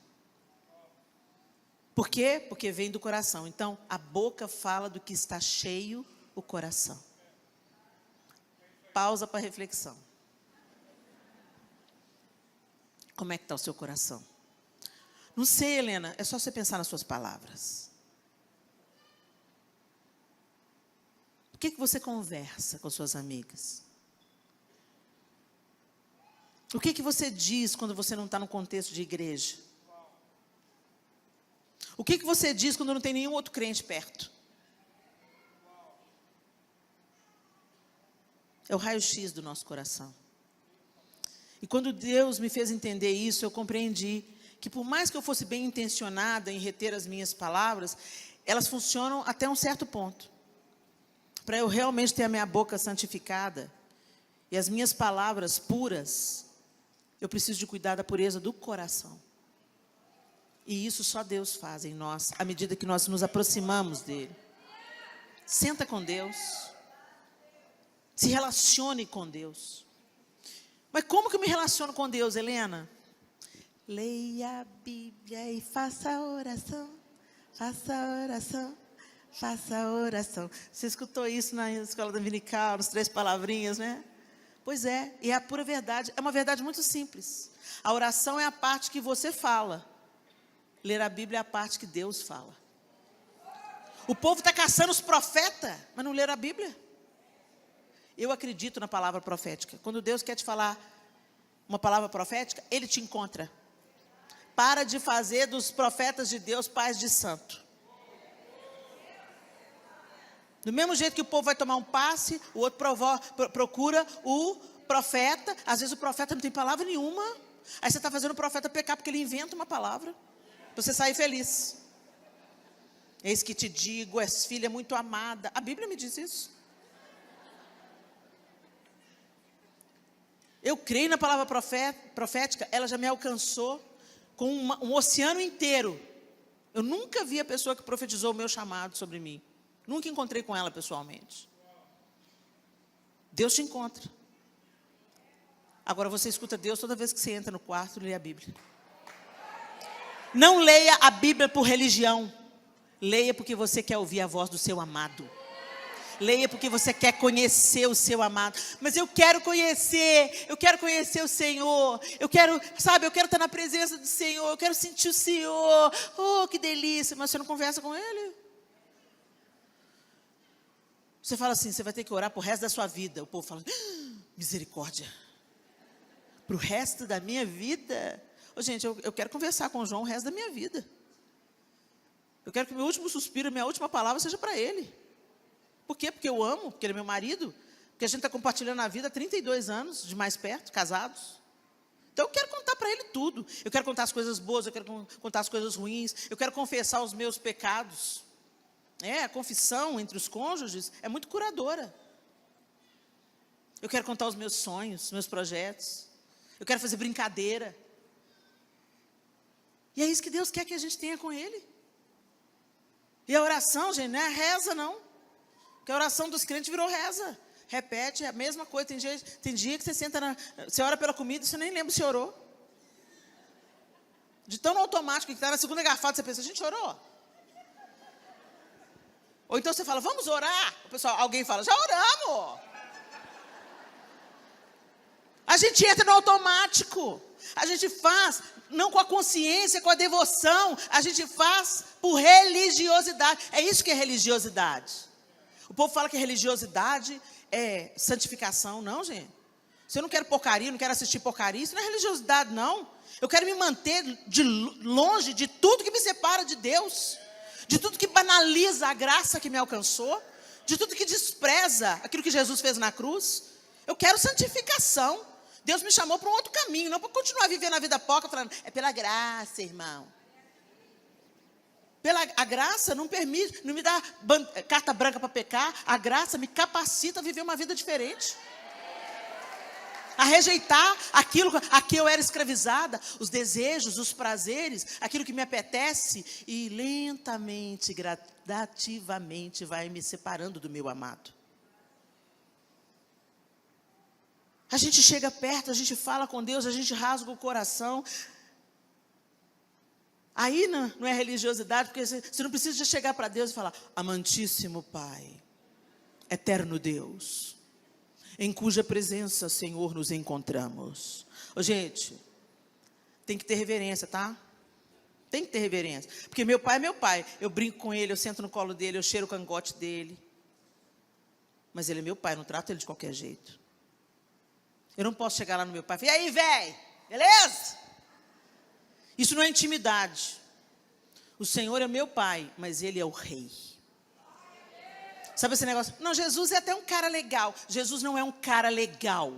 S1: Por quê? Porque vem do coração. Então, a boca fala do que está cheio o coração. Pausa para reflexão. Como é que está o seu coração? Não sei, Helena, é só você pensar nas suas palavras. O que você conversa com suas amigas? O que você diz quando você não está no contexto de igreja? O que você diz quando não tem nenhum outro crente perto? É o raio-x do nosso coração. E quando Deus me fez entender isso, eu compreendi que por mais que eu fosse bem intencionada em reter as minhas palavras, elas funcionam até um certo ponto. Para eu realmente ter a minha boca santificada e as minhas palavras puras, eu preciso de cuidar da pureza do coração. E isso só Deus faz em nós, à medida que nós nos aproximamos dEle. Senta com Deus. Se relacione com Deus. Mas como que eu me relaciono com Deus, Helena? Leia a Bíblia e faça oração. Faça oração. Faça oração. Você escutou isso na escola dominical, nas 3 palavrinhas, né? Pois é, e é a pura verdade. É uma verdade muito simples. A oração é a parte que você fala. Ler a Bíblia é a parte que Deus fala. O povo está caçando os profetas, mas não leram a Bíblia. Eu acredito na palavra profética. Quando Deus quer te falar uma palavra profética, Ele te encontra. Para de fazer dos profetas de Deus pais de santo. Do mesmo jeito que o povo vai tomar um passe, o outro procura o profeta. Às vezes o profeta não tem palavra nenhuma. Aí você está fazendo o profeta pecar porque ele inventa uma palavra. Para você sair feliz. Eis que te digo, és filha muito amada. A Bíblia me diz isso. Eu creio na palavra profética, ela já me alcançou com um oceano inteiro. Eu nunca vi a pessoa que profetizou o meu chamado sobre mim. Nunca encontrei com ela pessoalmente. Deus te encontra. Agora você escuta Deus toda vez que você entra no quarto e lê a Bíblia. Não leia a Bíblia por religião. Leia porque você quer ouvir a voz do seu amado. Leia porque você quer conhecer o seu amado. Mas eu quero conhecer o Senhor. Eu quero estar na presença do Senhor. Eu quero sentir o Senhor. Oh, que delícia. Mas você não conversa com Ele. Você fala assim, você vai ter que orar pro resto da sua vida. O povo fala, misericórdia. Pro resto da minha vida? Ô, gente, eu quero conversar com o João o resto da minha vida. Eu quero que meu último suspiro, minha última palavra seja para ele. Por quê? Porque eu amo, porque ele é meu marido. Porque a gente está compartilhando a vida há 32 anos, de mais perto, casados. Então eu quero contar para ele tudo. Eu quero contar as coisas boas, eu quero contar as coisas ruins. Eu quero confessar os meus pecados. A confissão entre os cônjuges é muito curadora. Eu quero contar os meus sonhos, os meus projetos. Eu quero fazer brincadeira. E é isso que Deus quer que a gente tenha com Ele. E a oração, gente, não é reza, não. Porque a oração dos crentes virou reza. Repete a mesma coisa. Tem dia que você você ora pela comida e você nem lembra se orou. De tão automático que está na segunda garfada, você pensa, a gente orou? Ou então você fala, vamos orar. O pessoal, alguém fala, já oramos. A gente entra no automático. A gente faz, não com a consciência, com a devoção. A gente faz por religiosidade. É isso que é religiosidade. O povo fala que religiosidade é santificação. Não, gente. Se eu não quero porcaria, não quero assistir porcaria, isso não é religiosidade, não. Eu quero me manter de longe de tudo que me separa de Deus. De tudo que banaliza a graça que me alcançou. De tudo que despreza aquilo que Jesus fez na cruz. Eu quero santificação. Deus me chamou para um outro caminho, não para continuar vivendo a vida pouca, falando, é pela graça, irmão. A graça não permite, não me dá carta branca para pecar, a graça me capacita a viver uma vida diferente. A rejeitar aquilo a que eu era escravizada, os desejos, os prazeres, aquilo que me apetece, e lentamente, gradativamente vai me separando do meu amado. A gente chega perto, a gente fala com Deus, a gente rasga o coração. Aí não é religiosidade, porque você não precisa chegar para Deus e falar, amantíssimo Pai, eterno Deus, em cuja presença, Senhor, nos encontramos. Ô, gente, tem que ter reverência, tá? Tem que ter reverência. Porque meu pai é meu pai. Eu brinco com ele, eu sento no colo dele, eu cheiro o cangote dele. Mas ele é meu pai, eu não trato ele de qualquer jeito. Eu não posso chegar lá no meu pai e falar, e aí, velho, beleza? Isso não é intimidade. O Senhor é meu pai, mas Ele é o rei. Sabe esse negócio? Não, Jesus é até um cara legal. Jesus não é um cara legal.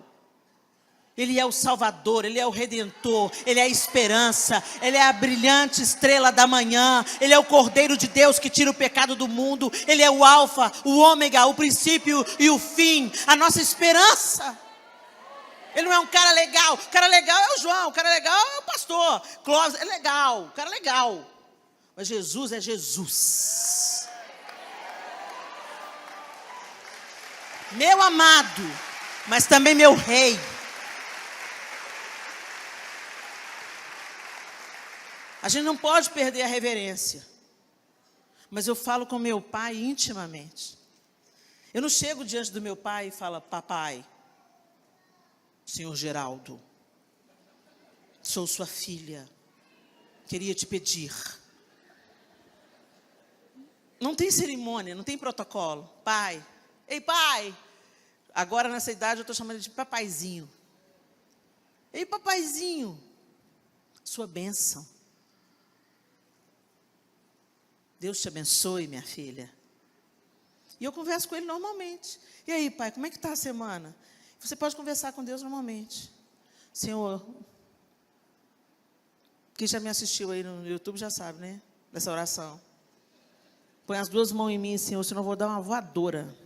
S1: Ele é o Salvador, Ele é o Redentor, Ele é a esperança, Ele é a brilhante estrela da manhã, Ele é o Cordeiro de Deus que tira o pecado do mundo, Ele é o Alfa, o Ômega, o princípio e o fim, a nossa esperança. Ele não é um cara legal. O cara legal é o João. O cara legal é o pastor. Clóvis é legal. O cara é legal. Mas Jesus é Jesus. Meu amado. Mas também meu rei. A gente não pode perder a reverência. Mas eu falo com meu pai intimamente. Eu não chego diante do meu pai e falo, papai, Senhor Geraldo, sou sua filha, queria te pedir. Não tem cerimônia, não tem protocolo. Pai, ei pai, agora nessa idade eu estou chamando ele de papaizinho. Ei papaizinho, sua bênção. Deus te abençoe, minha filha. E eu converso com ele normalmente. E aí pai, como é que está a semana? Você pode conversar com Deus normalmente. Senhor, quem já me assistiu aí no YouTube já sabe, né? Dessa oração. Põe as duas mãos em mim, Senhor, senão eu vou dar uma voadora.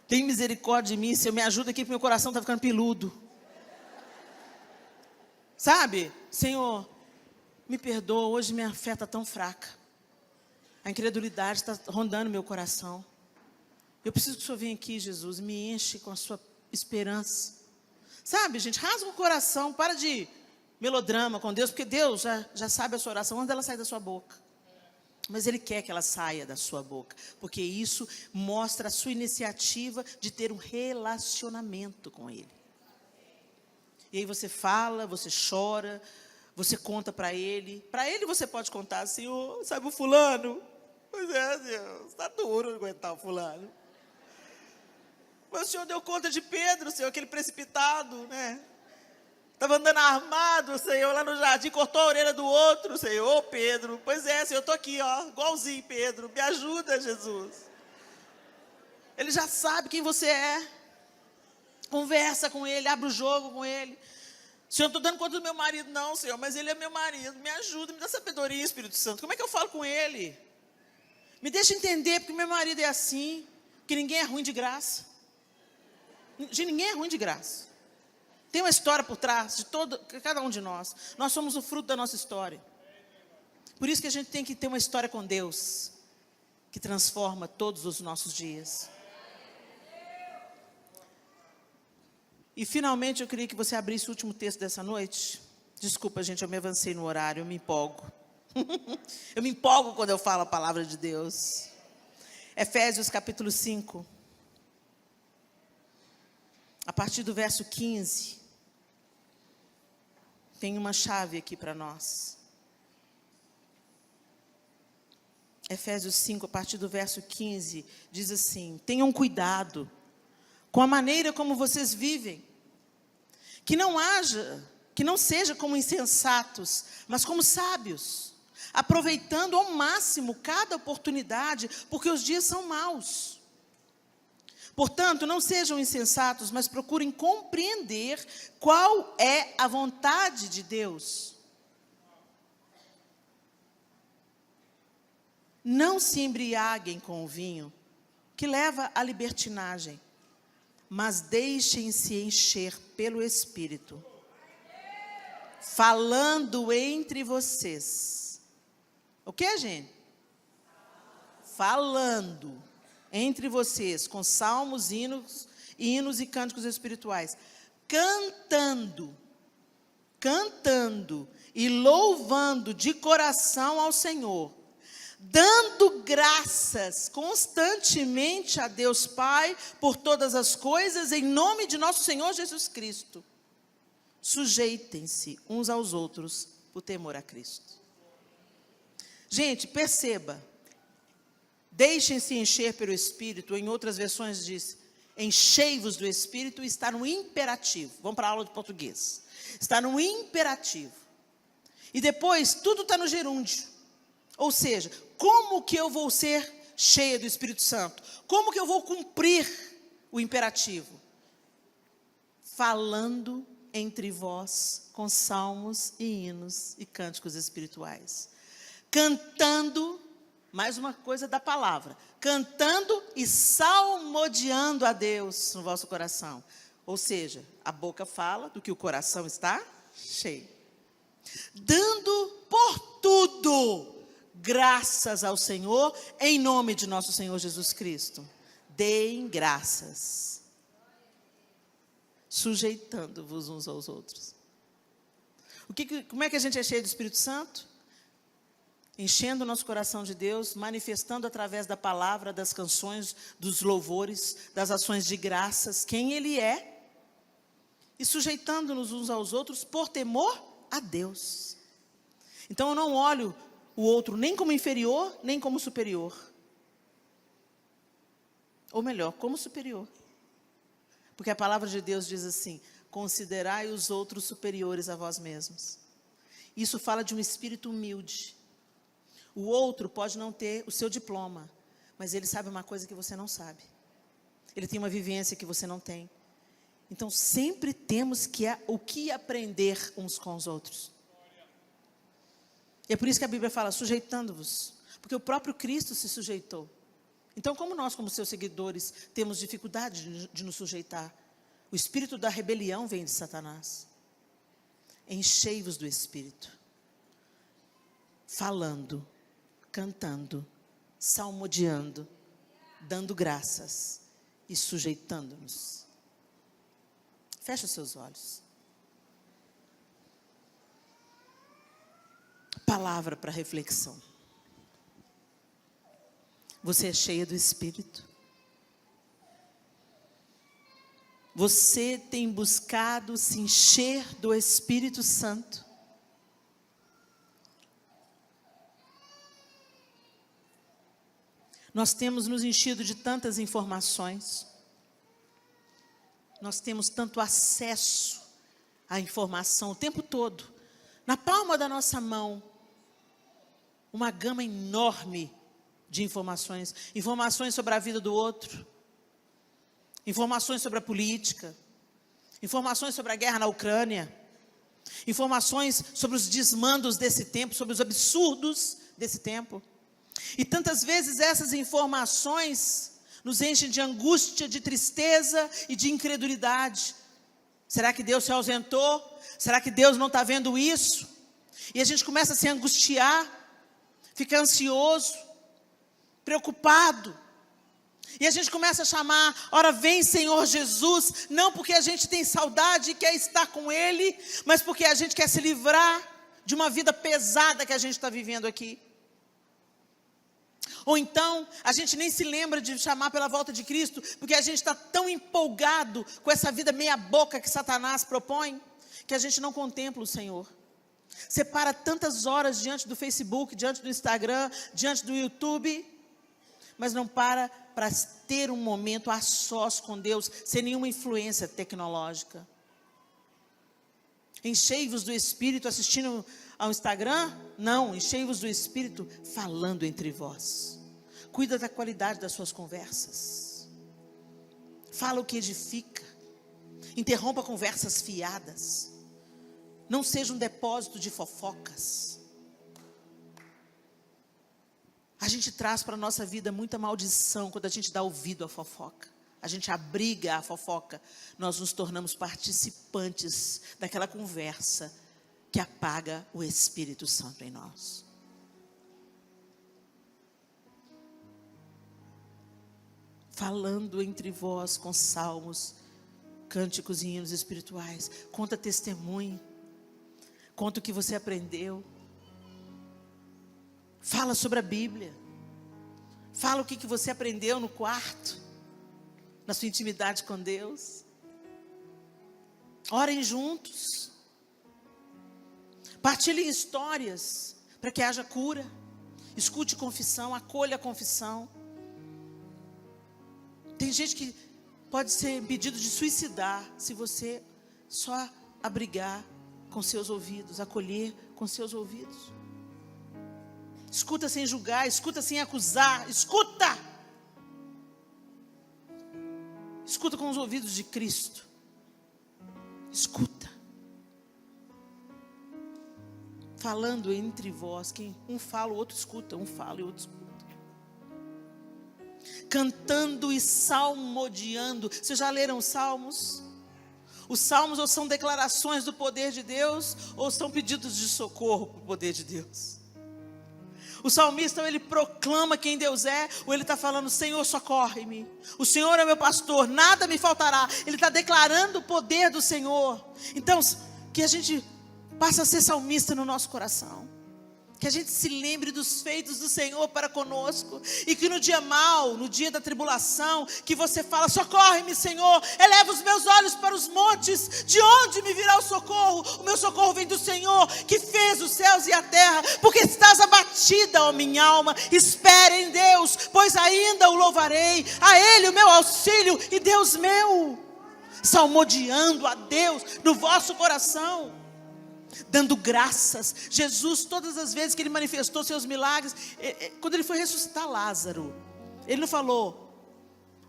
S1: Tem misericórdia de mim, Senhor, me ajuda aqui, porque meu coração está ficando peludo. Sabe? Senhor, me perdoa, hoje minha fé está tão fraca. A incredulidade está rondando meu coração. Eu preciso que o Senhor venha aqui, Jesus, me enche com a sua esperança. Sabe, gente, rasga o coração, para de melodrama com Deus, porque Deus já sabe a sua oração antes dela sair da sua boca. Mas Ele quer que ela saia da sua boca, porque isso mostra a sua iniciativa de ter um relacionamento com Ele. E aí você fala, você chora, você conta para Ele você pode contar, Senhor, sabe o fulano? Pois é, Deus, está duro aguentar o fulano. Mas o Senhor deu conta de Pedro, Senhor, aquele precipitado, né? Estava andando armado, Senhor, lá no jardim, cortou a orelha do outro, Senhor, Pedro. Pois é, Senhor, eu estou aqui, ó, igualzinho, Pedro. Me ajuda, Jesus. Ele já sabe quem você é. Conversa com Ele, abre o jogo com Ele. Senhor, não estou dando conta do meu marido, não, Senhor, mas Ele é meu marido. Me ajuda, me dá sabedoria, Espírito Santo. Como é que eu falo com Ele? Me deixa entender, porque meu marido é assim, que ninguém é ruim de graça. Ninguém é ruim de graça. Tem uma história por trás de cada um de nós. Nós somos o fruto da nossa história. Por isso que a gente tem que ter uma história com Deus, que transforma todos os nossos dias. E finalmente eu queria que você abrisse o último texto dessa noite. Desculpa, gente, eu me avancei no horário, eu me empolgo. Eu me empolgo quando eu falo a palavra de Deus. Efésios capítulo 5. A partir do verso 15. Tem uma chave aqui para nós. Efésios 5, a partir do verso 15, diz assim: tenham cuidado com a maneira como vocês vivem, que não seja como insensatos, mas como sábios, aproveitando ao máximo cada oportunidade, porque os dias são maus. Portanto, não sejam insensatos, mas procurem compreender qual é a vontade de Deus. Não se embriaguem com o vinho, que leva à libertinagem, mas deixem-se encher pelo Espírito, falando entre vocês. O que, gente? Falando entre vocês, com salmos, hinos e cânticos espirituais, cantando e louvando de coração ao Senhor, dando graças constantemente a Deus Pai por todas as coisas, em nome de nosso Senhor Jesus Cristo. Sujeitem-se uns aos outros por temor a Cristo. Gente, perceba, deixem-se encher pelo Espírito, em outras versões diz, enchei-vos do Espírito, está no imperativo. Vamos para a aula de português. Está no imperativo. E depois, tudo está no gerúndio. Ou seja, como que eu vou ser cheia do Espírito Santo? Como que eu vou cumprir o imperativo? Falando entre vós com salmos e hinos e cânticos espirituais. Cantando, mais uma coisa da palavra, cantando e salmodiando a Deus no vosso coração. Ou seja, a boca fala do que o coração está cheio. Dando por tudo graças ao Senhor, em nome de nosso Senhor Jesus Cristo. Deem graças, sujeitando-vos uns aos outros. Como é que a gente é cheio do Espírito Santo? Enchendo o nosso coração de Deus, manifestando através da palavra, das canções, dos louvores, das ações de graças, quem Ele é, e sujeitando-nos uns aos outros por temor a Deus. Então eu não olho o outro nem como inferior, nem como superior. Ou melhor, como superior. Porque a palavra de Deus diz assim: considerai os outros superiores a vós mesmos. Isso fala de um espírito humilde. O outro pode não ter o seu diploma, mas ele sabe uma coisa que você não sabe. Ele tem uma vivência que você não tem. Então sempre temos o que aprender uns com os outros. E é por isso que a Bíblia fala, sujeitando-vos. Porque o próprio Cristo se sujeitou. Então, como nós, como seus seguidores, temos dificuldade de nos sujeitar? O espírito da rebelião vem de Satanás. Enchei-vos do Espírito. Falando, cantando, salmodiando, dando graças e sujeitando-nos. Feche os seus olhos. Palavra para reflexão. Você é cheia do Espírito? Você tem buscado se encher do Espírito Santo? Nós temos nos enchido de tantas informações. Nós temos tanto acesso à informação o tempo todo. Na palma da nossa mão, uma gama enorme de informações. Informações sobre a vida do outro. Informações sobre a política. Informações sobre a guerra na Ucrânia. Informações sobre os desmandos desse tempo, sobre os absurdos desse tempo. E tantas vezes essas informações nos enchem de angústia, de tristeza e de incredulidade. Será que Deus se ausentou? Será que Deus não está vendo isso? E a gente começa a se angustiar, fica ansioso, preocupado. E a gente começa a chamar, ora vem Senhor Jesus, não porque a gente tem saudade e quer estar com Ele, mas porque a gente quer se livrar de uma vida pesada que a gente está vivendo aqui. Ou então, a gente nem se lembra de chamar pela volta de Cristo, porque a gente está tão empolgado com essa vida meia boca que Satanás propõe, que a gente não contempla o Senhor. Você para tantas horas diante do Facebook, diante do Instagram, diante do YouTube, mas não para ter um momento a sós com Deus, sem nenhuma influência tecnológica. Enchei-vos do Espírito assistindo ao Instagram? Não, enchei-vos do Espírito falando entre vós. Cuida da qualidade das suas conversas. Fala o que edifica. Interrompa conversas fiadas. Não seja um depósito de fofocas. A gente traz para a nossa vida muita maldição quando a gente dá ouvido à fofoca. A gente abriga a fofoca. Nós nos tornamos participantes daquela conversa que apaga o Espírito Santo em nós. Falando entre vós com salmos, cânticos e hinos espirituais. Conta testemunho. Conta o que você aprendeu. Fala sobre a Bíblia. Fala o que você aprendeu no quarto, na sua intimidade com Deus. Orem juntos. Partilhem histórias para que haja cura. Escute confissão, acolha a confissão. Tem gente que pode ser impedido de suicidar se você só abrigar com seus ouvidos, acolher com seus ouvidos. Escuta sem julgar, escuta sem acusar, escuta! Escuta com os ouvidos de Cristo. Escuta. Falando entre vós, quem um fala, o outro escuta, um fala e o outro escuta. Cantando e salmodiando. Vocês já leram os salmos? Os salmos ou são declarações do poder de Deus, ou são pedidos de socorro para o poder de Deus. O salmista, ele proclama quem Deus é, ou ele está falando, Senhor, socorre-me. O Senhor é meu pastor, nada me faltará. Ele está declarando o poder do Senhor. Então, que a gente passe a ser salmista no nosso coração. Que a gente se lembre dos feitos do Senhor para conosco. E que no dia mau, no dia da tribulação, que você fala, socorre-me, Senhor. Eleva os meus olhos para os montes. De onde me virá o socorro? O meu socorro vem do Senhor, que fez os céus e a terra. Porque estás abatida, ó minha alma. Espere em Deus, pois ainda o louvarei. A Ele o meu auxílio e Deus meu. Salmodiando a Deus no vosso coração. Dando graças. Jesus, todas as vezes que ele manifestou seus milagres, quando ele foi ressuscitar Lázaro, ele não falou,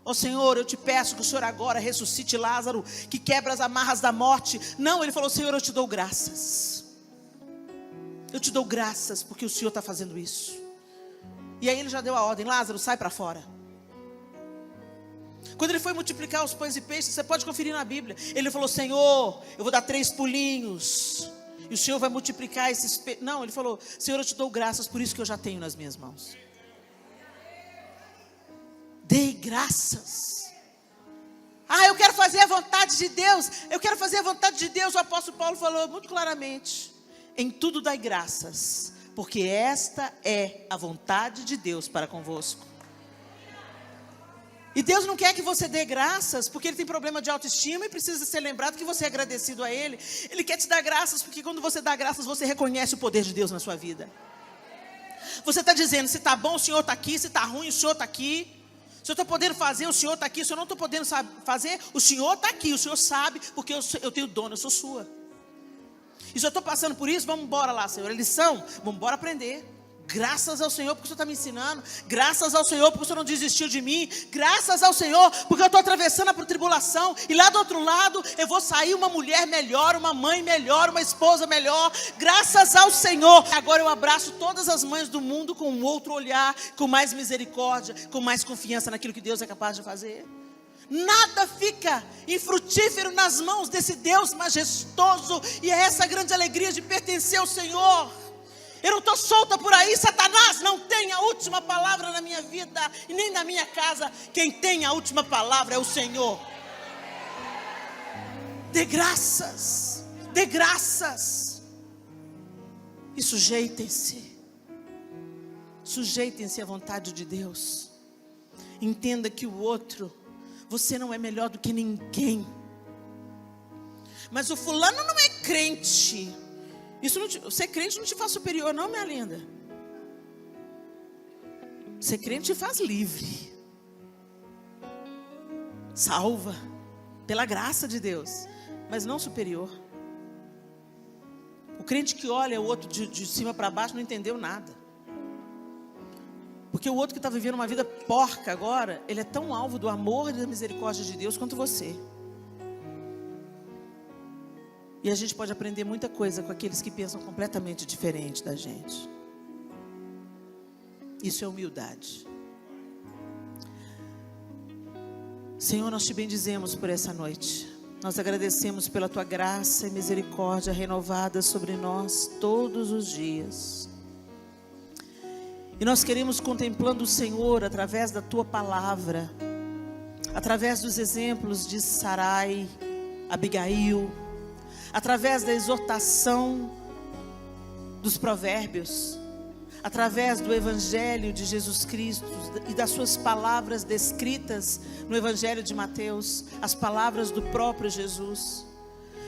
S1: ó Senhor, eu te peço que o Senhor agora ressuscite Lázaro, que quebra as amarras da morte. Não, ele falou, Senhor, eu te dou graças. Eu te dou graças porque o Senhor está fazendo isso. E aí ele já deu a ordem, Lázaro, sai para fora. Quando ele foi multiplicar os pães e peixes, você pode conferir na Bíblia, ele falou, Senhor, eu vou dar 3 pulinhos, e o Senhor vai multiplicar esses peixes. Não, ele falou, Senhor, eu te dou graças por isso que eu já tenho nas minhas mãos. Dei graças. Eu quero fazer a vontade de Deus. Eu quero fazer a vontade de Deus. O apóstolo Paulo falou muito claramente, em tudo dai graças, porque esta é a vontade de Deus para convosco. E Deus não quer que você dê graças porque Ele tem problema de autoestima e precisa ser lembrado que você é agradecido a Ele. Ele quer te dar graças porque quando você dá graças, você reconhece o poder de Deus na sua vida. Você está dizendo, se está bom, o Senhor está aqui, se está ruim, o Senhor está aqui. Se eu estou podendo fazer, o Senhor está aqui. Se eu não estou podendo fazer, o Senhor está aqui. O Senhor sabe, porque eu tenho dono, eu sou sua. E se eu estou passando por isso, vamos embora lá, Senhor. É lição, vamos embora aprender. Graças ao Senhor porque o Senhor está me ensinando. Graças ao Senhor porque o Senhor não desistiu de mim. Graças ao Senhor porque eu estou atravessando a tribulação. E lá do outro lado eu vou sair uma mulher melhor, uma mãe melhor, uma esposa melhor. Graças ao Senhor. Agora eu abraço todas as mães do mundo com um outro olhar, com mais misericórdia, com mais confiança naquilo que Deus é capaz de fazer. Nada fica infrutífero nas mãos desse Deus majestoso. E é essa grande alegria de pertencer ao Senhor. Eu não estou solta por aí. Satanás não tem a última palavra na minha vida e nem na minha casa. Quem tem a última palavra é o Senhor. Dê graças. Dê graças. E sujeitem-se. Sujeitem-se à vontade de Deus. Entenda que o outro, você não é melhor do que ninguém. Mas o fulano não é crente. Ser crente não te faz superior não, minha linda. Ser crente te faz livre. Salva. Pela graça de Deus. Mas não superior. O crente que olha o outro de cima para baixo não entendeu nada. Porque o outro que está vivendo uma vida porca agora, ele é tão alvo do amor e da misericórdia de Deus quanto você. E a gente pode aprender muita coisa com aqueles que pensam completamente diferente da gente. Isso é humildade. Senhor, nós te bendizemos por essa noite. Nós agradecemos pela tua graça e misericórdia renovada sobre nós todos os dias. E nós queremos, contemplando o Senhor através da tua palavra, através dos exemplos de Sarai, Abigail, através da exortação dos provérbios, através do Evangelho de Jesus Cristo e das suas palavras descritas no Evangelho de Mateus, as palavras do próprio Jesus.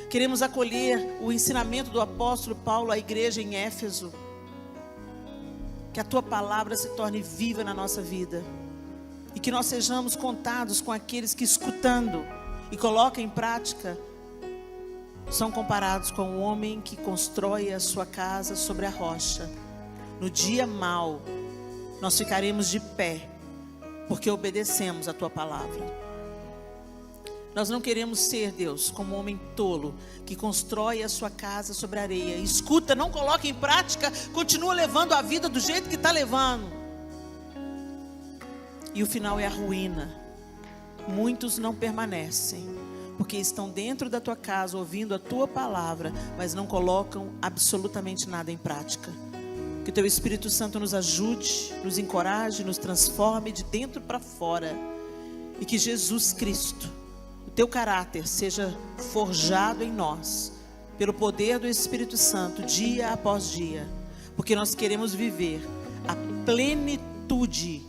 S1: Queremos acolher o ensinamento do apóstolo Paulo à igreja em Éfeso. Que a tua palavra se torne viva na nossa vida. E que nós sejamos contados com aqueles que, escutando e colocam em prática, são comparados com o homem que constrói a sua casa sobre a rocha. No dia mau, nós ficaremos de pé, porque obedecemos a tua palavra. Nós não queremos ser, Deus, como um homem tolo, que constrói a sua casa sobre a areia. Escuta, não coloca em prática, continua levando a vida do jeito que está levando. E o final é a ruína. Muitos não permanecem, porque estão dentro da tua casa, ouvindo a tua palavra, mas não colocam absolutamente nada em prática. Que o teu Espírito Santo nos ajude, nos encoraje, nos transforme de dentro para fora. E que Jesus Cristo, o teu caráter, seja forjado em nós, pelo poder do Espírito Santo, dia após dia. Porque nós queremos viver a plenitude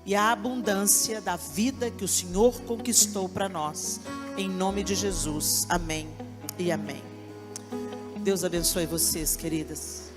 S1: e a abundância da vida que o Senhor conquistou para nós. Em nome de Jesus. Amém e amém. Deus abençoe vocês, queridas.